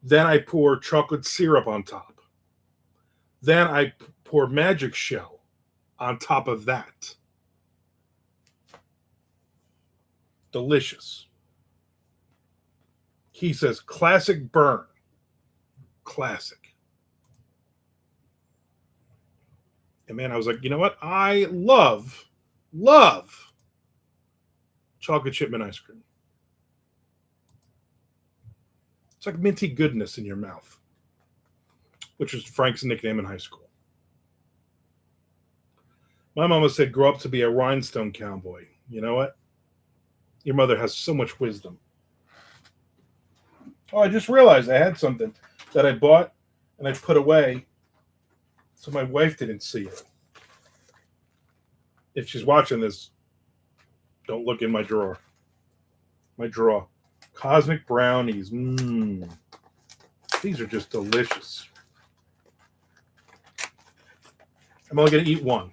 Then I pour chocolate syrup on top. Then I pour magic shell on top of that. Delicious. He says classic burn. Classic. And man, I was like, you know what? I love chocolate chip mint ice cream. It's like minty goodness in your mouth, which was Frank's nickname in high school. My mama said, grow up to be a rhinestone cowboy. You know what? Your mother has so much wisdom. Oh, I just realized I had something that I bought and I put away so my wife didn't see it. If she's watching this, don't look in my drawer. My drawer. Cosmic brownies. These are just delicious. I'm only going to eat one.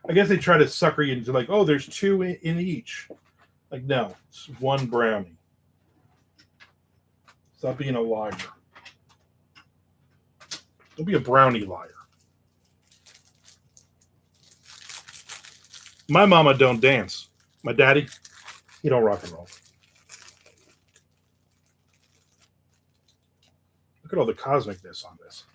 I guess they try to sucker you into like, oh, there's two in each. Like, no, it's one brownie. Stop being a liar. Don't be a brownie liar. My mama don't dance. My daddy, he don't rock and roll. Look at all the cosmicness on this.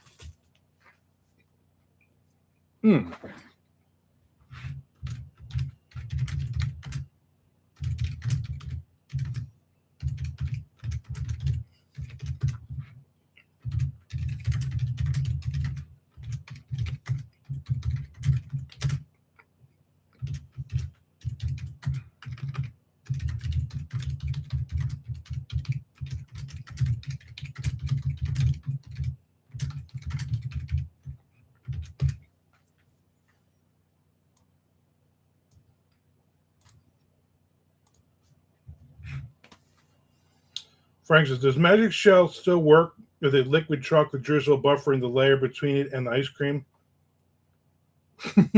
Frank says, does Magic Shell still work with a liquid chocolate drizzle buffering the layer between it and the ice cream?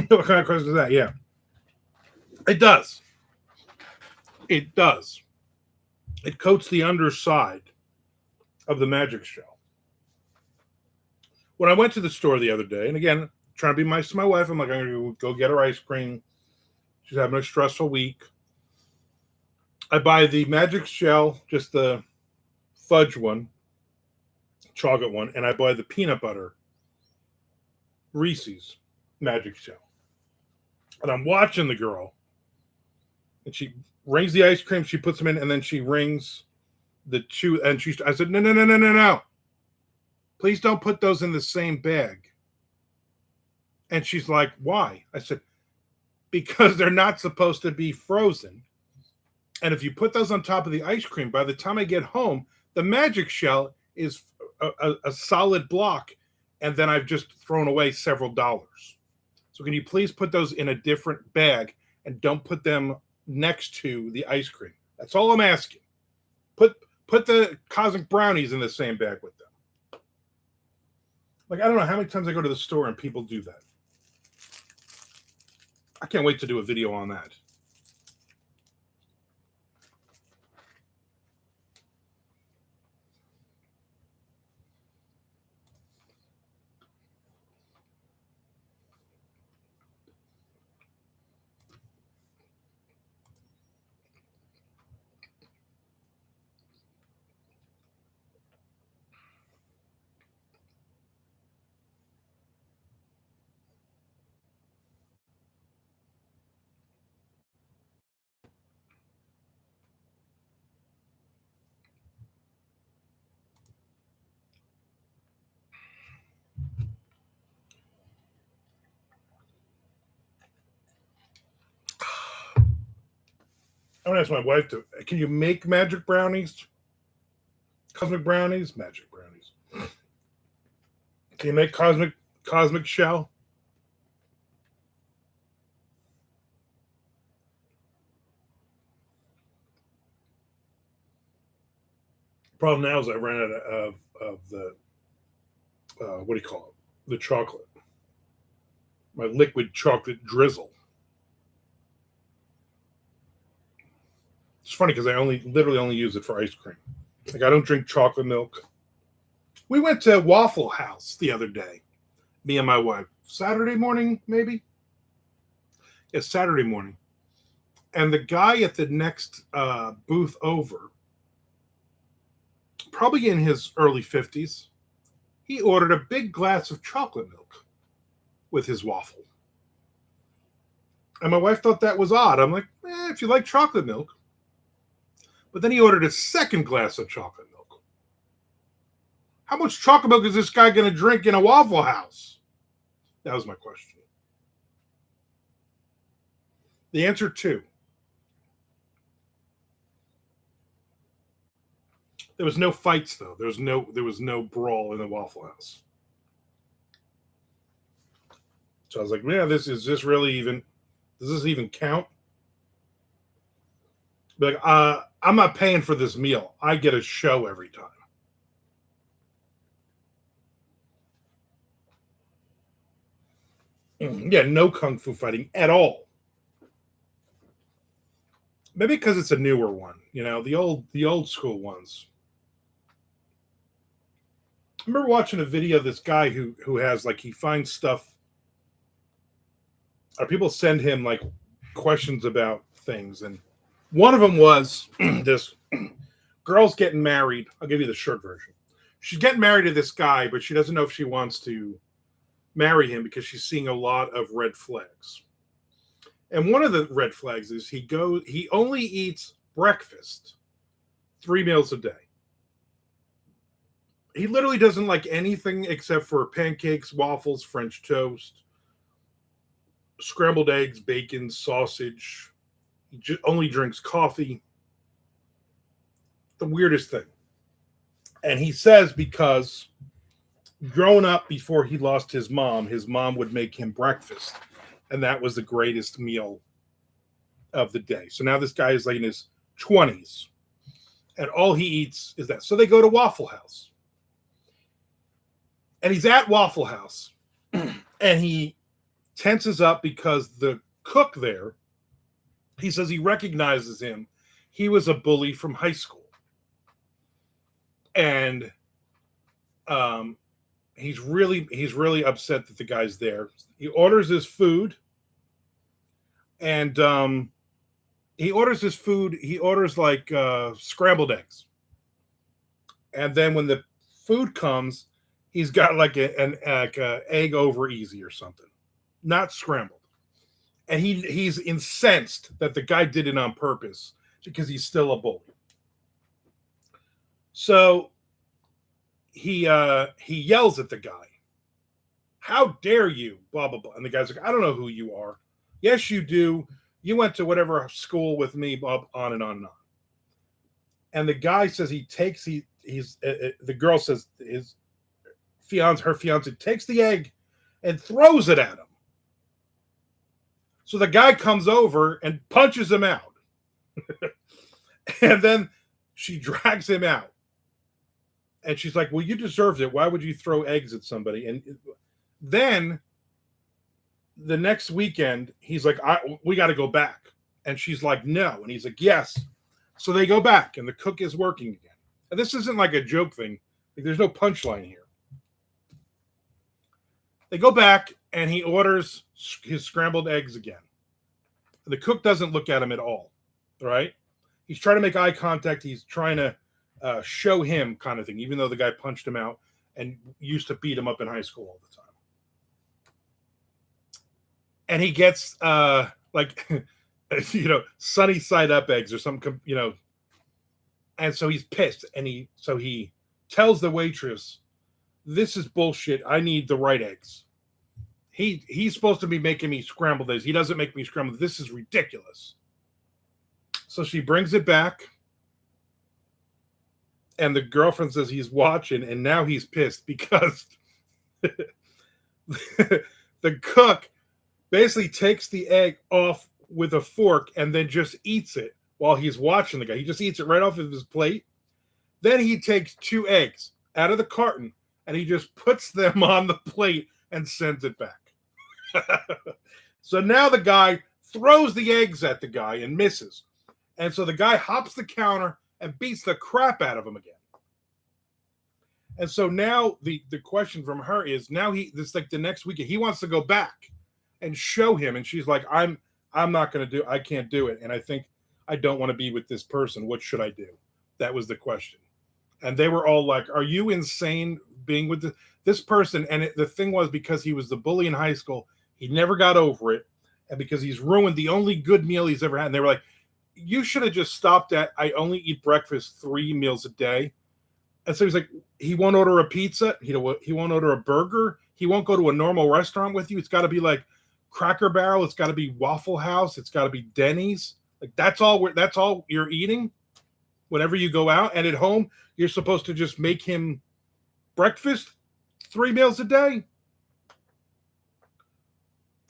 What kind of question is that? Yeah. It does. It does. It coats the underside of the Magic Shell. When I went to the store the other day, and again, trying to be nice to my wife, I'm like, I'm going to go get her ice cream. She's having a stressful week. I buy the Magic Shell, just the fudge one, chocolate one, and I buy the peanut butter Reese's Magic Shell. And I'm watching the girl, and she rings the ice cream, she puts them in, and then she rings the two, and I said, no. Please don't put those in the same bag. And she's like, why? I said, because they're not supposed to be frozen. And if you put those on top of the ice cream, by the time I get home, the Magic Shell is a solid block, and then I've just thrown away several dollars. So can you please put those in a different bag and don't put them next to the ice cream? That's all I'm asking. Put the cosmic brownies in the same bag with them. Like, I don't know how many times I go to the store and people do that. I can't wait to do a video on that. I'm gonna ask my wife can you make magic brownies? Cosmic brownies? Magic brownies. Can you make cosmic shell? Problem now is I ran out of the what do you call it? The chocolate. My liquid chocolate drizzle. It's funny because I literally only use it for ice cream. Like, I don't drink chocolate milk. We went to Waffle House the other day, me and my wife. Saturday morning, maybe. It's Saturday morning. And the guy at the next booth over, probably in his early 50s, he ordered a big glass of chocolate milk with his waffle. And my wife thought that was odd. I'm like, if you like chocolate milk. But then he ordered a second glass of chocolate milk. How much chocolate milk is this guy going to drink in a Waffle House? That was my question. The answer, 2. There was no fights, though. There was no brawl in the Waffle House. So I was like, man, does this even count? Like, I'm not paying for this meal. I get a show every time. Yeah, no kung fu fighting at all. Maybe because it's a newer one, the old school ones. I remember watching a video of this guy who has, like, he finds stuff, or people send him, like, questions about things, and one of them was this girl's getting married. I'll give you the short version. She's getting married to this guy, but she doesn't know if she wants to marry him because she's seeing a lot of red flags. And one of the red flags is he only eats breakfast 3 meals a day. He literally doesn't like anything except for pancakes, waffles, French toast, scrambled eggs, bacon, sausage. He only drinks coffee. The weirdest thing. And he says because growing up before he lost his mom would make him breakfast. And that was the greatest meal of the day. So now this guy is like in his 20s. And all he eats is that. So they go to Waffle House. And he's at Waffle House. And he tenses up because the cook there, he says he recognizes him. He was a bully from high school. And he's really upset that the guy's there. He orders his food. And he orders like scrambled eggs. And then when the food comes, he's got like an egg over easy or something. Not scrambled. And he's incensed that the guy did it on purpose because he's still a bully. So he yells at the guy, "How dare you?" Blah, blah, blah. And the guy's like, "I don't know who you are." "Yes, you do. You went to whatever school with me," blah, on and on and on. And the guy says the girl says her fiance takes the egg and throws it at him. So the guy comes over and punches him out. And then she drags him out. And she's like, "Well, you deserved it. Why would you throw eggs at somebody?" And then the next weekend, he's like, "We got to go back." And she's like, "No." And he's like, "Yes." So they go back, and the cook is working again. And this isn't like a joke thing. Like, there's no punchline here. They go back, and he orders his scrambled eggs again. The cook doesn't look at him at all, right? He's trying to make eye contact. He's trying to show him kind of thing, even though the guy punched him out and used to beat him up in high school all the time. And he gets sunny side up eggs or some, and so he's pissed. And he tells the waitress, "This is bullshit. I need the right eggs. He's supposed to be making me scrambled eggs. He doesn't make me scrambled. This is ridiculous." So she brings it back. And the girlfriend says he's watching, and now he's pissed because the cook basically takes the egg off with a fork and then just eats it while he's watching the guy. He just eats it right off of his plate. Then he takes 2 eggs out of the carton and he just puts them on the plate and sends it back. So now the guy throws the eggs at the guy and misses. And so the guy hops the counter and beats the crap out of him again. And so now the question from her is, now the next weekend he wants to go back and show him, and she's like, I'm I can't do it. And I think I don't want to be with this person. What should I do? That was the question. And they were all like, are you insane being with this person? And the thing was, because he was the bully in high school, he never got over it. And because he's ruined the only good meal he's ever had. And they were like, you should have just stopped at, I only eat breakfast 3 meals a day. And so he's like, he won't order a pizza. He won't order a burger. He won't go to a normal restaurant with you. It's got to be like Cracker Barrel. It's got to be Waffle House. It's got to be Denny's. Like that's all you're eating whenever you go out. And at home, you're supposed to just make him breakfast 3 meals a day.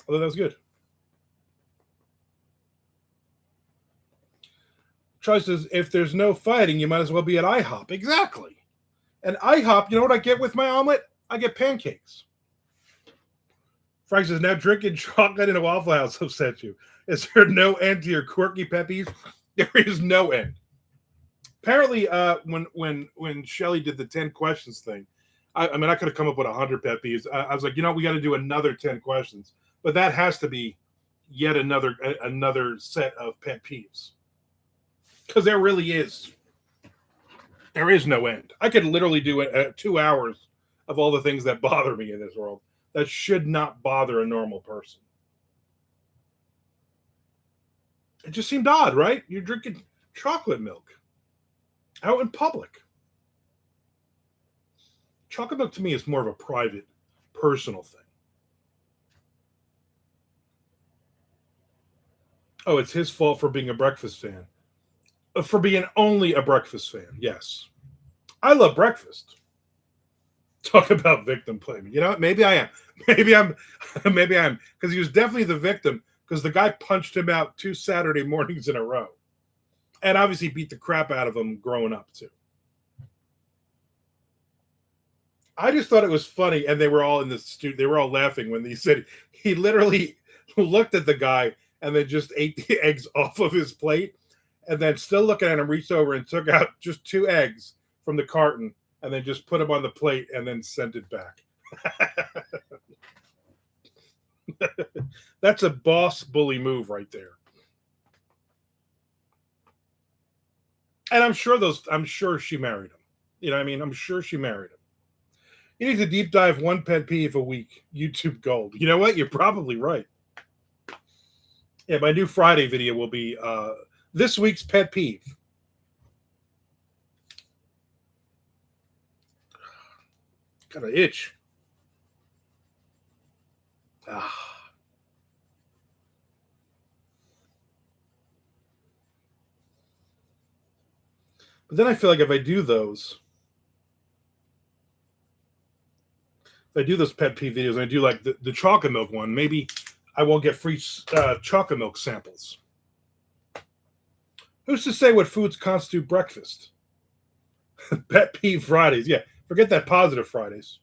Although that was good. Charlie says, if there's no fighting, you might as well be at IHOP. Exactly. And IHOP, you know what I get with my omelet? I get pancakes. Frank says, now drinking chocolate in a Waffle House upsets you. Is there no end to your quirky pet peeves? There is no end. Apparently, when Shelly did the 10 questions thing, I mean, I could have come up with 100 pet peeves. I was like, we got to do another 10 questions. But that has to be yet another set of pet peeves. Because there really is. There is no end. I could literally do 2 hours of all the things that bother me in this world that should not bother a normal person. It just seemed odd, right? You're drinking chocolate milk out in public. Chocolate milk to me is more of a private, personal thing. Oh, it's his fault for being a breakfast fan. For being only a breakfast fan, yes. I love breakfast. Talk about victim blaming. You know what? Maybe I am. Maybe I'm. Because he was definitely the victim. Because the guy punched him out 2 Saturday mornings in a row, and obviously beat the crap out of him growing up too. I just thought it was funny, and they were all in the studio. They were all laughing when he said he literally looked at the guy and then just ate the eggs off of his plate. And then still looking at him, reached over and took out just 2 eggs from the carton and then just put them on the plate and then sent it back. That's a boss bully move right there. And I'm sure she married him. You know what I mean? I'm sure she married him. You need to deep dive 1 pet peeve a week. YouTube gold. You know what? You're probably right. Yeah, my new Friday video will be this week's pet peeve. Got an itch. But then I feel like if I do those pet peeve videos, and I do like the chocolate milk one, maybe I won't get free chocolate milk samples. Who's to say what foods constitute breakfast? Pet peeve Fridays. Yeah, forget that positive Fridays.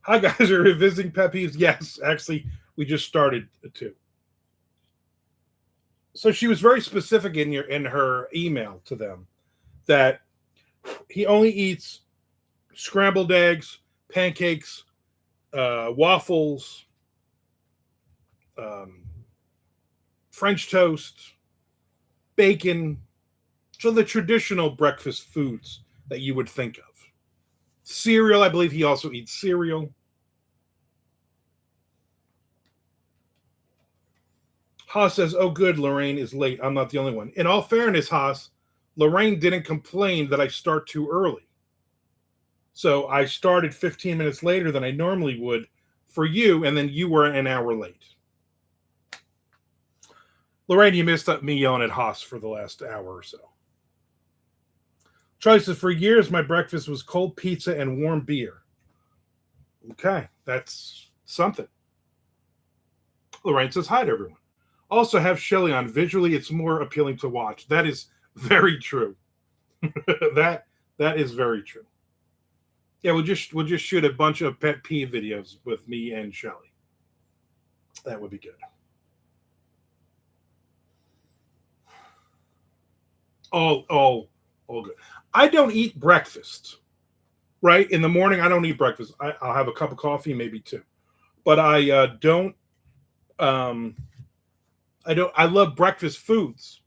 Hi, guys. Are revisiting pet peeves? Yes, actually, we just started to. So she was very specific in her email to them that he only eats scrambled eggs, pancakes, waffles, French toast, bacon. So the traditional breakfast foods that you would think of. Cereal, I believe he also eats cereal. Haas says, oh good, Lorraine is late. I'm not the only one. In all fairness, Haas, Lorraine didn't complain that I start too early. So I started 15 minutes later than I normally would for you, and then you were an hour late. Lorraine, you missed me yelling at Haas for the last hour or so. Charlie says, for years, my breakfast was cold pizza and warm beer. Okay, that's something. Lorraine says, hi to everyone. Also have Shelly on. Visually, it's more appealing to watch. That is very true. that is very true. Yeah, we'll just shoot a bunch of pet peeve videos with me and Shelly. That would be good. All good. I don't eat breakfast. Right? In the morning, I don't eat breakfast. I'll have a cup of coffee, maybe 2. But I don't um, I love breakfast foods.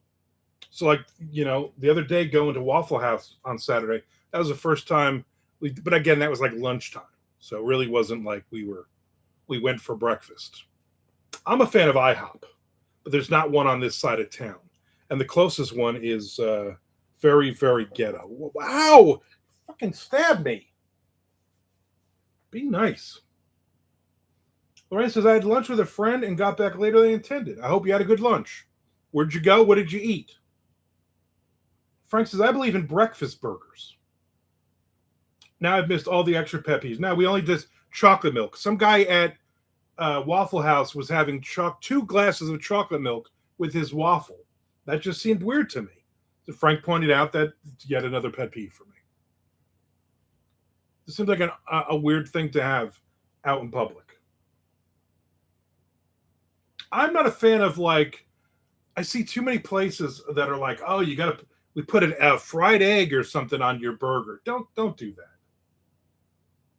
So like, the other day going to Waffle House on Saturday, that was the first time but again, that was like lunchtime. So it really wasn't like we went for breakfast. I'm a fan of IHOP, but there's not one on this side of town. And the closest one is very, very ghetto. Wow! Fucking stab me. Be nice. Lorraine says, I had lunch with a friend and got back later than intended. I hope you had a good lunch. Where'd you go? What did you eat? Frank says, I believe in breakfast burgers. Now I've missed all the extra pet peeves. Now we only did chocolate milk. Some guy at Waffle House was having 2 glasses of chocolate milk with his waffle. That just seemed weird to me. So Frank pointed out that it's yet another pet peeve for me. This seems like a weird thing to have out in public. I'm not a fan of I see too many places that are like, oh, we put a fried egg or something on your burger. Don't do that.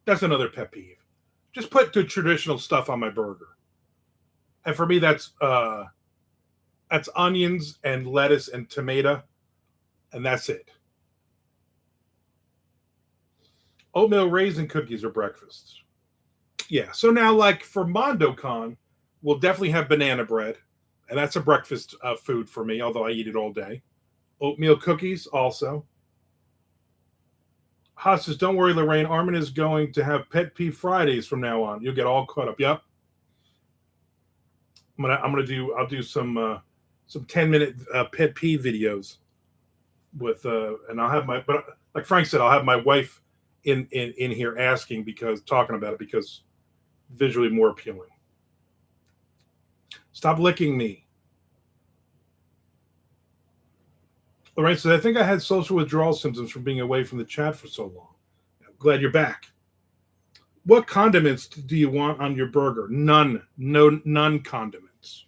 That's another pet peeve. Just put the traditional stuff on my burger. And for me, that's onions and lettuce and tomato, and that's it. Oatmeal raisin cookies are breakfasts. Yeah. So now, for MondoCon, we'll definitely have banana bread, and that's a breakfast food for me, although I eat it all day. Oatmeal cookies also. Haas says, don't worry, Lorraine. Armin is going to have Pet Peeve Fridays from now on. You'll get all caught up. Yep. I'll do some 10-minute pet peeve videos with and I'll have but like Frank said, I'll have my wife in here talking about it because visually more appealing. Stop licking me. Lorraine says, I think I had social withdrawal symptoms from being away from the chat for so long. I'm glad you're back. What condiments do you want on your burger? None. None condiments.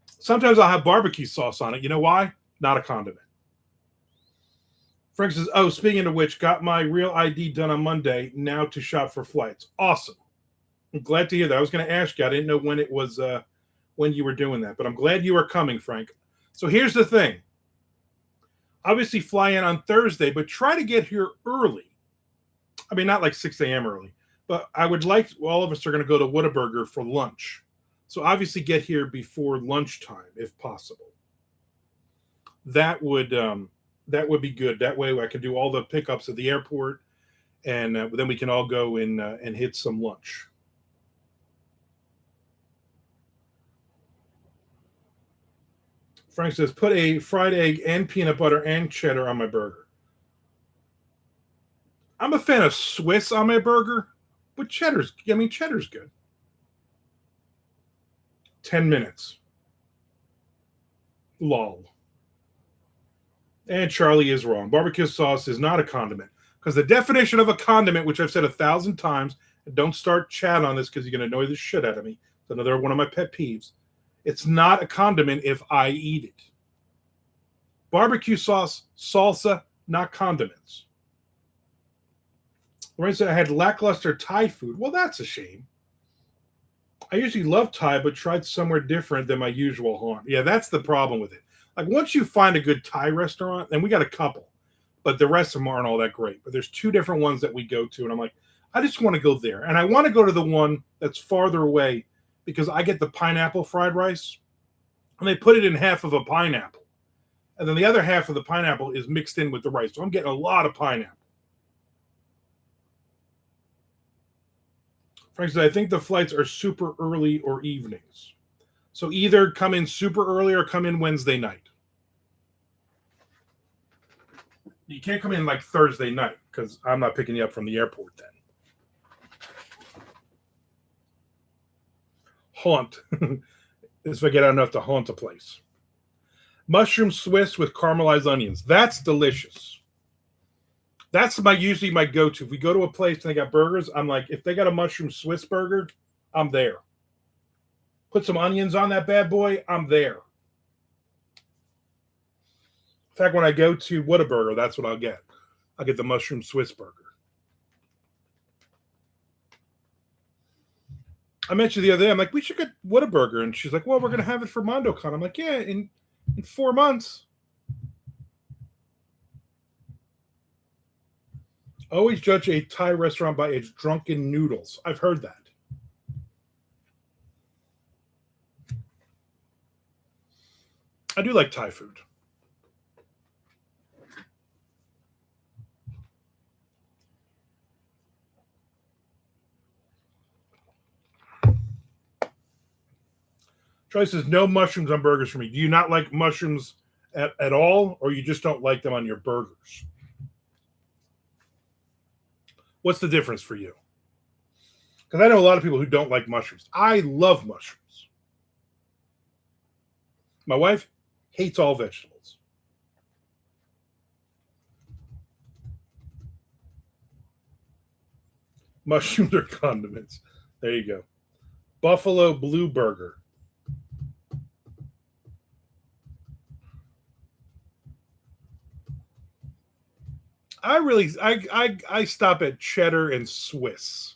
Sometimes I'll have barbecue sauce on it. You know why? Not a condiment. Frank says, oh, speaking of which, got my real ID done on Monday. Now to shop for flights. Awesome. I'm glad to hear that. I was going to ask you. I didn't know when it was, when you were doing that. But I'm glad you are coming, Frank. So here's the thing. Obviously fly in on Thursday, but try to get here early. I mean, not like 6 a.m. early, but I would like, all of us are going to go to Whataburger for lunch. So obviously get here before lunchtime, if possible. That would be good. That way I can do all the pickups at the airport, and then we can all go and hit some lunch. Frank says, put a fried egg and peanut butter and cheddar on my burger. I'm a fan of Swiss on my burger, but cheddar's good. 10 minutes. Lol. And Charlie is wrong. Barbecue sauce is not a condiment. Because the definition of a condiment, which I've said 1,000 times, and don't start chat on this because you're going to annoy the shit out of me. It's another one of my pet peeves. It's not a condiment if I eat it. Barbecue sauce, salsa, not condiments. Lorraine said I had lackluster Thai food. Well, that's a shame. I usually love Thai, but tried somewhere different than my usual haunt. Yeah, that's the problem with it. Like once you find a good Thai restaurant, and we got a couple, but the rest of them aren't all that great. But there's 2 different ones that we go to, and I'm like, I just want to go there. And I want to go to the one that's farther away because I get the pineapple fried rice, and they put it in half of a pineapple. And then the other half of the pineapple is mixed in with the rice. So I'm getting a lot of pineapple. Frank said, I think the flights are super early or evenings. So either come in super early or come in Wednesday night. You can't come in like Thursday night because I'm not picking you up from the airport then. Haunt. If I get out enough to haunt a place. Mushroom Swiss with caramelized onions. That's delicious. That's usually my go-to. If we go to a place and they got burgers, I'm like, if they got a mushroom Swiss burger, I'm there. Put some onions on that bad boy, I'm there. In fact, when I go to Whataburger, that's what I'll get. I'll get the mushroom Swiss burger. I mentioned the other day, I'm like, we should get Whataburger. And she's like, well, we're going to have it for MondoCon. I'm like, yeah, in 4 months. Always judge a Thai restaurant by its drunken noodles. I've heard that. I do like Thai food. Troy says, no mushrooms on burgers for me. Do you not like mushrooms at all, or you just don't like them on your burgers? What's the difference for you? Because I know a lot of people who don't like mushrooms. I love mushrooms. My wife hates all vegetables. Mushrooms are condiments. There you go. Buffalo Blue Burger. I stop at cheddar and Swiss.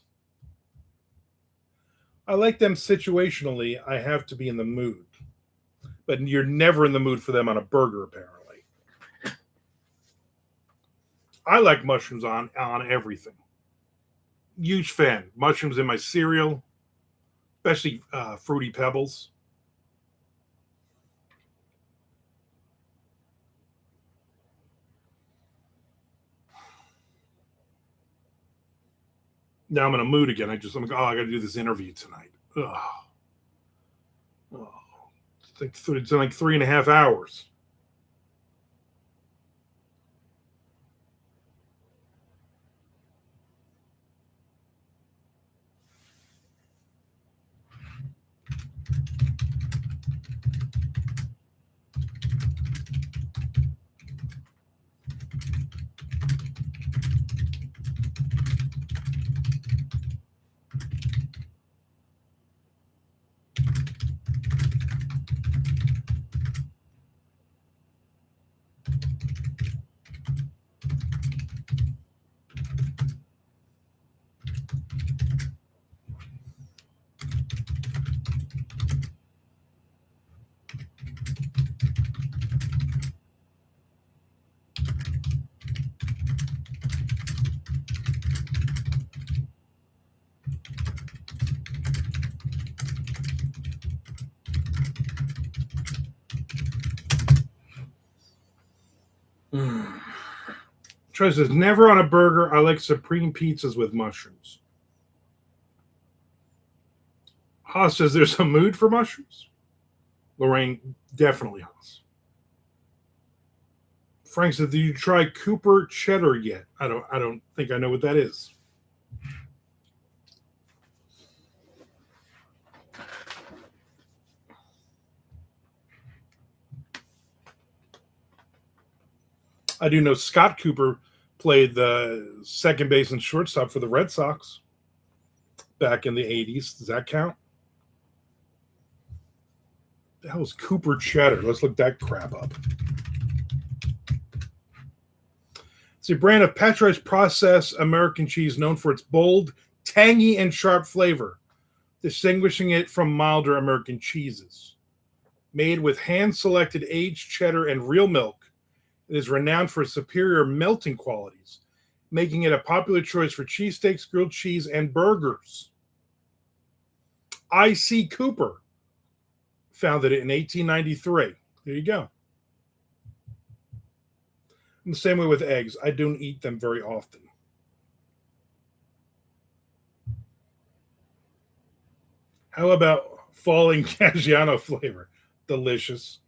I like them situationally. I have to be in the mood. But you're never in the mood for them on a burger, apparently. I like mushrooms on everything. Huge fan. Mushrooms in my cereal, especially Fruity Pebbles. Now I'm in a mood again. I'm like, I got to do this interview tonight. Ugh. Oh, it's in like 3.5 hours. Troy says, never on a burger. I like supreme pizzas with mushrooms. Haas says, there's a mood for mushrooms. Lorraine, definitely Haas. Frank says, did you try Cooper cheddar yet? I don't think I know what that is. I do know Scott Cooper played the second base and shortstop for the Red Sox back in the 80s. Does that count? The hell is Cooper cheddar? Let's look that crap up. It's a brand of pasteurized processed American cheese known for its bold, tangy, and sharp flavor, distinguishing it from milder American cheeses. Made with hand-selected aged cheddar and real milk, it is renowned for its superior melting qualities, making it a popular choice for cheesesteaks, grilled cheese, and burgers. I.C. Cooper founded it in 1893. There you go. And the same way with eggs. I don't eat them very often. How about falling Caggiano flavor? Delicious.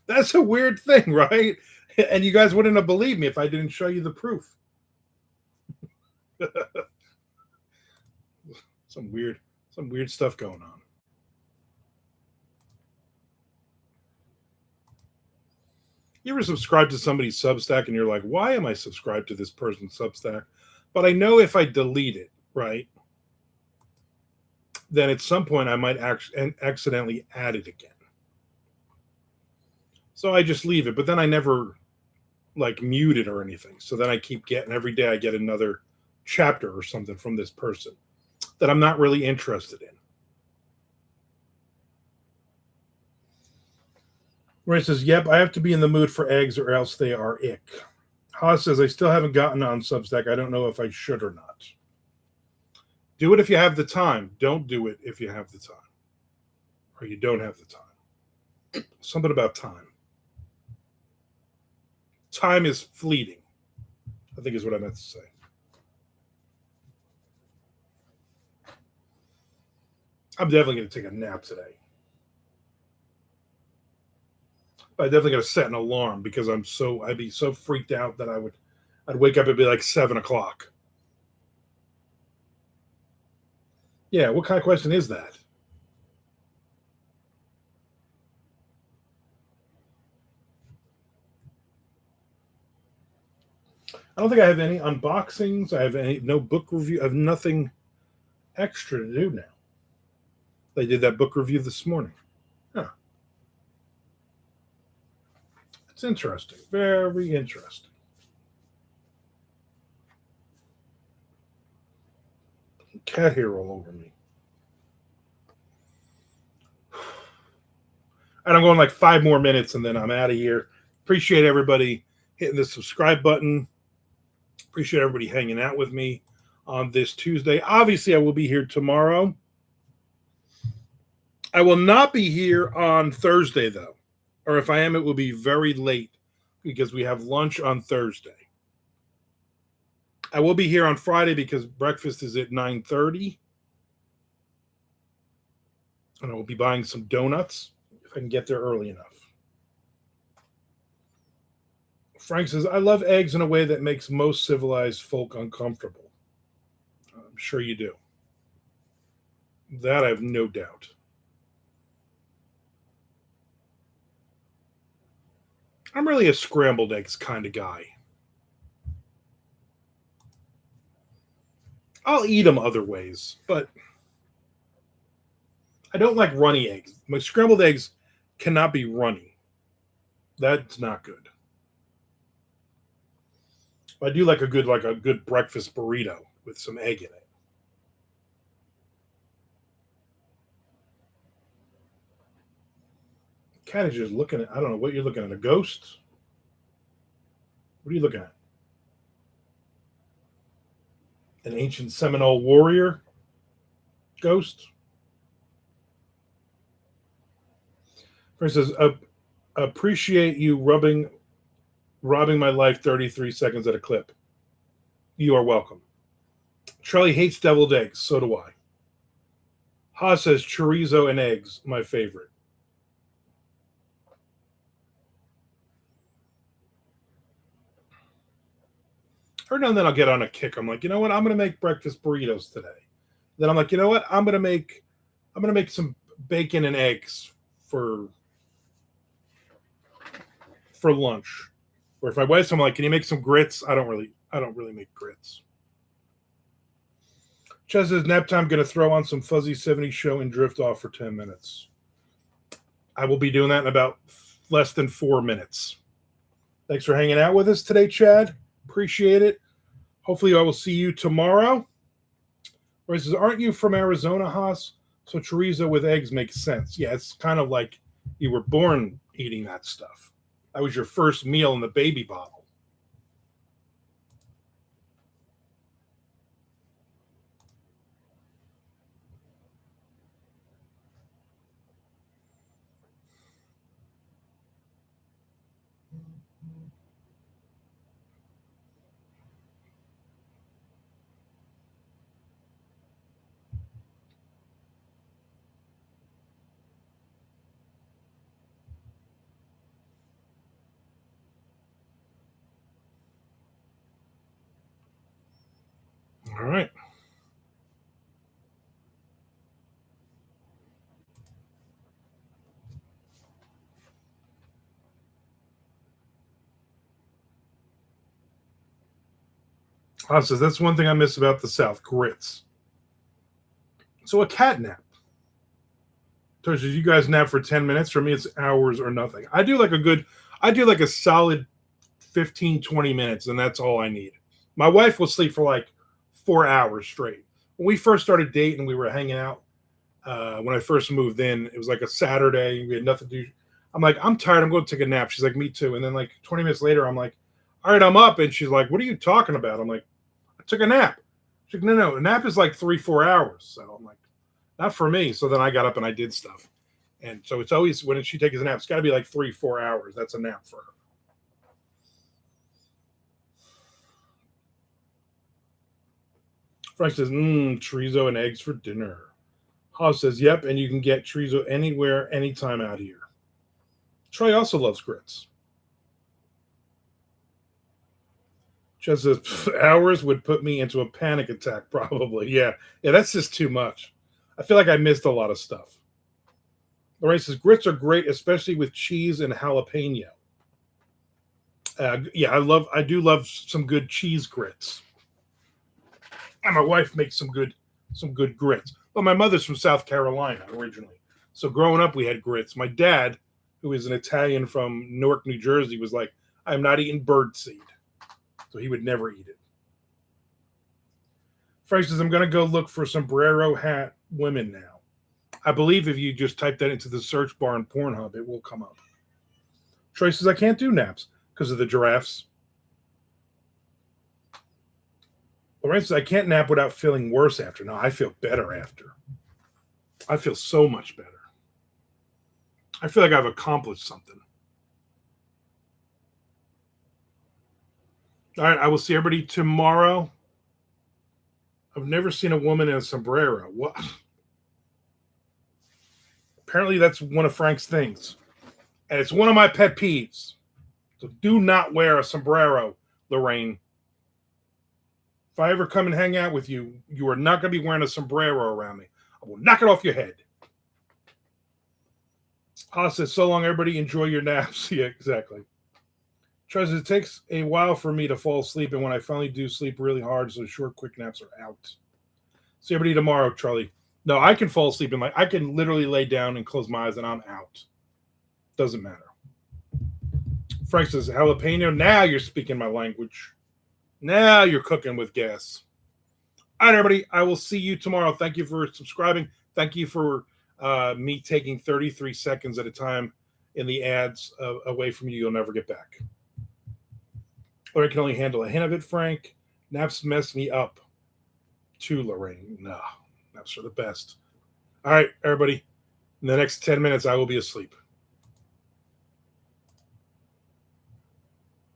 That's a weird thing, right? And you guys wouldn't have believed me if I didn't show you the proof. some weird stuff going on. You ever subscribe to somebody's Substack and you're like, why am I subscribed to this person's Substack? But I know if I delete it, right, then at some point I might accidentally add it again. So I just leave it, but then I never like mute it or anything. So then I keep getting, every day I get another chapter or something from this person. that I'm not really interested in. Ray says, yep, I have to be in the mood for eggs or else they are ick. Haas says, I still haven't gotten on Substack. I don't know if I should or not. Do it if you have the time. Don't do it if you have the time. Or you don't have the time. Something about time. Time is fleeting, I think is what I meant to say. I'm definitely going to take a nap today. I definitely got to set an alarm because I'd be so freaked out that I'd wake up and be like 7 o'clock. Yeah, what kind of question is that? I don't think I have any unboxings. I have no book review. I have nothing extra to do now. They did that book review this morning. Huh. It's interesting. Very interesting. Cat hair all over me. And I'm going like 5 more minutes and then I'm out of here. Appreciate everybody hitting the subscribe button. Appreciate everybody hanging out with me on this Tuesday. Obviously, I will be here tomorrow. I will not be here on Thursday, though. Or if I am, it will be very late because we have lunch on Thursday. I will be here on Friday because breakfast is at 9:30. And I will be buying some donuts if I can get there early enough. Frank says, I love eggs in a way that makes most civilized folk uncomfortable. I'm sure you do. That I have no doubt. I'm really a scrambled eggs kind of guy. I'll eat them other ways, but I don't like runny eggs. My scrambled eggs cannot be runny. That's not good. I do like a good breakfast burrito with some egg in it. Cat is just looking at, I don't know what you're looking at, a ghost? What are you looking at? An ancient Seminole warrior ghost? For instance, appreciate you robbing my life 33 seconds at a clip. You are welcome. Charlie hates deviled eggs. So do I. Ha says chorizo and eggs, my favorite. Every now and then I'll get on a kick. I'm like, you know what? I'm going to make breakfast burritos today. Then I'm like, you know what? I'm going to make some bacon and eggs for lunch. Or if my wife's, I'm like, can you make some grits? I don't really make grits. Ches says, nap time, going to throw on some Fuzzy 70s show and drift off for 10 minutes. I will be doing that in about less than 4 minutes. Thanks for hanging out with us today, Chad. Appreciate it. Hopefully I will see you tomorrow. Where he says, aren't you from Arizona, Haas? So chorizo with eggs makes sense. Yeah, it's kind of like you were born eating that stuff. That was your first meal in the baby bottle. All right. Haas says, that's one thing I miss about the South, grits. So a cat nap. So you guys nap for 10 minutes. For me, it's hours or nothing. I do like a solid 15, 20 minutes, and that's all I need. My wife will sleep for like 4 hours straight. when we first started dating, we were hanging out. When I first moved in, it was like a Saturday. We had nothing to do. I'm like, I'm tired. I'm going to take a nap. She's like, me too. And then like 20 minutes later, I'm like, all right, I'm up. And she's like, what are you talking about? I'm like, I took a nap. She's like, no, a nap is like 3-4 hours. So I'm like, not for me. So then I got up and I did stuff. And so it's always when she takes a nap, it's got to be like 3-4 hours. That's a nap for her. Frank says, chorizo and eggs for dinner. Haas says, yep, and you can get chorizo anywhere, anytime out here. Troy also loves grits. Just says, hours would put me into a panic attack, probably. Yeah, that's just too much. I feel like I missed a lot of stuff. Lorraine says, grits are great, especially with cheese and jalapeno. I do love some good cheese grits. And my wife makes some good grits. But my mother's from South Carolina originally. So growing up, we had grits. My dad, who is an Italian from Newark, New Jersey, was like, I'm not eating birdseed. So he would never eat it. Frank says, I'm going to go look for sombrero hat women now. I believe if you just type that into the search bar in Pornhub, it will come up. Troy says, I can't do naps because of the giraffes. Lorraine says, I can't nap without feeling worse after. No, I feel better after. I feel so much better. I feel like I've accomplished something. All right, I will see everybody tomorrow. I've never seen a woman in a sombrero. What? Apparently, that's one of Frank's things. And it's one of my pet peeves. So do not wear a sombrero, Lorraine. If I ever come and hang out with you, you are not going to be wearing a sombrero around me. I will knock it off your head. Haas says, so long, everybody. Enjoy your naps. Yeah, exactly. Says, it takes a while for me to fall asleep, and when I finally do sleep really hard, so short, quick naps are out. See everybody tomorrow, Charlie. No, I can fall asleep, and I can literally lay down and close my eyes, and I'm out. Doesn't matter. Frank says, jalapeno, now you're speaking my language. Now you're cooking with gas. All right, everybody. I will see you tomorrow. Thank you for subscribing. Thank you for me taking 33 seconds at a time in the ads away from you. You'll never get back. Or I can only handle a hint of it, Frank. Naps mess me up too, Lorraine. No, naps are the best. All right, everybody. In the next 10 minutes, I will be asleep.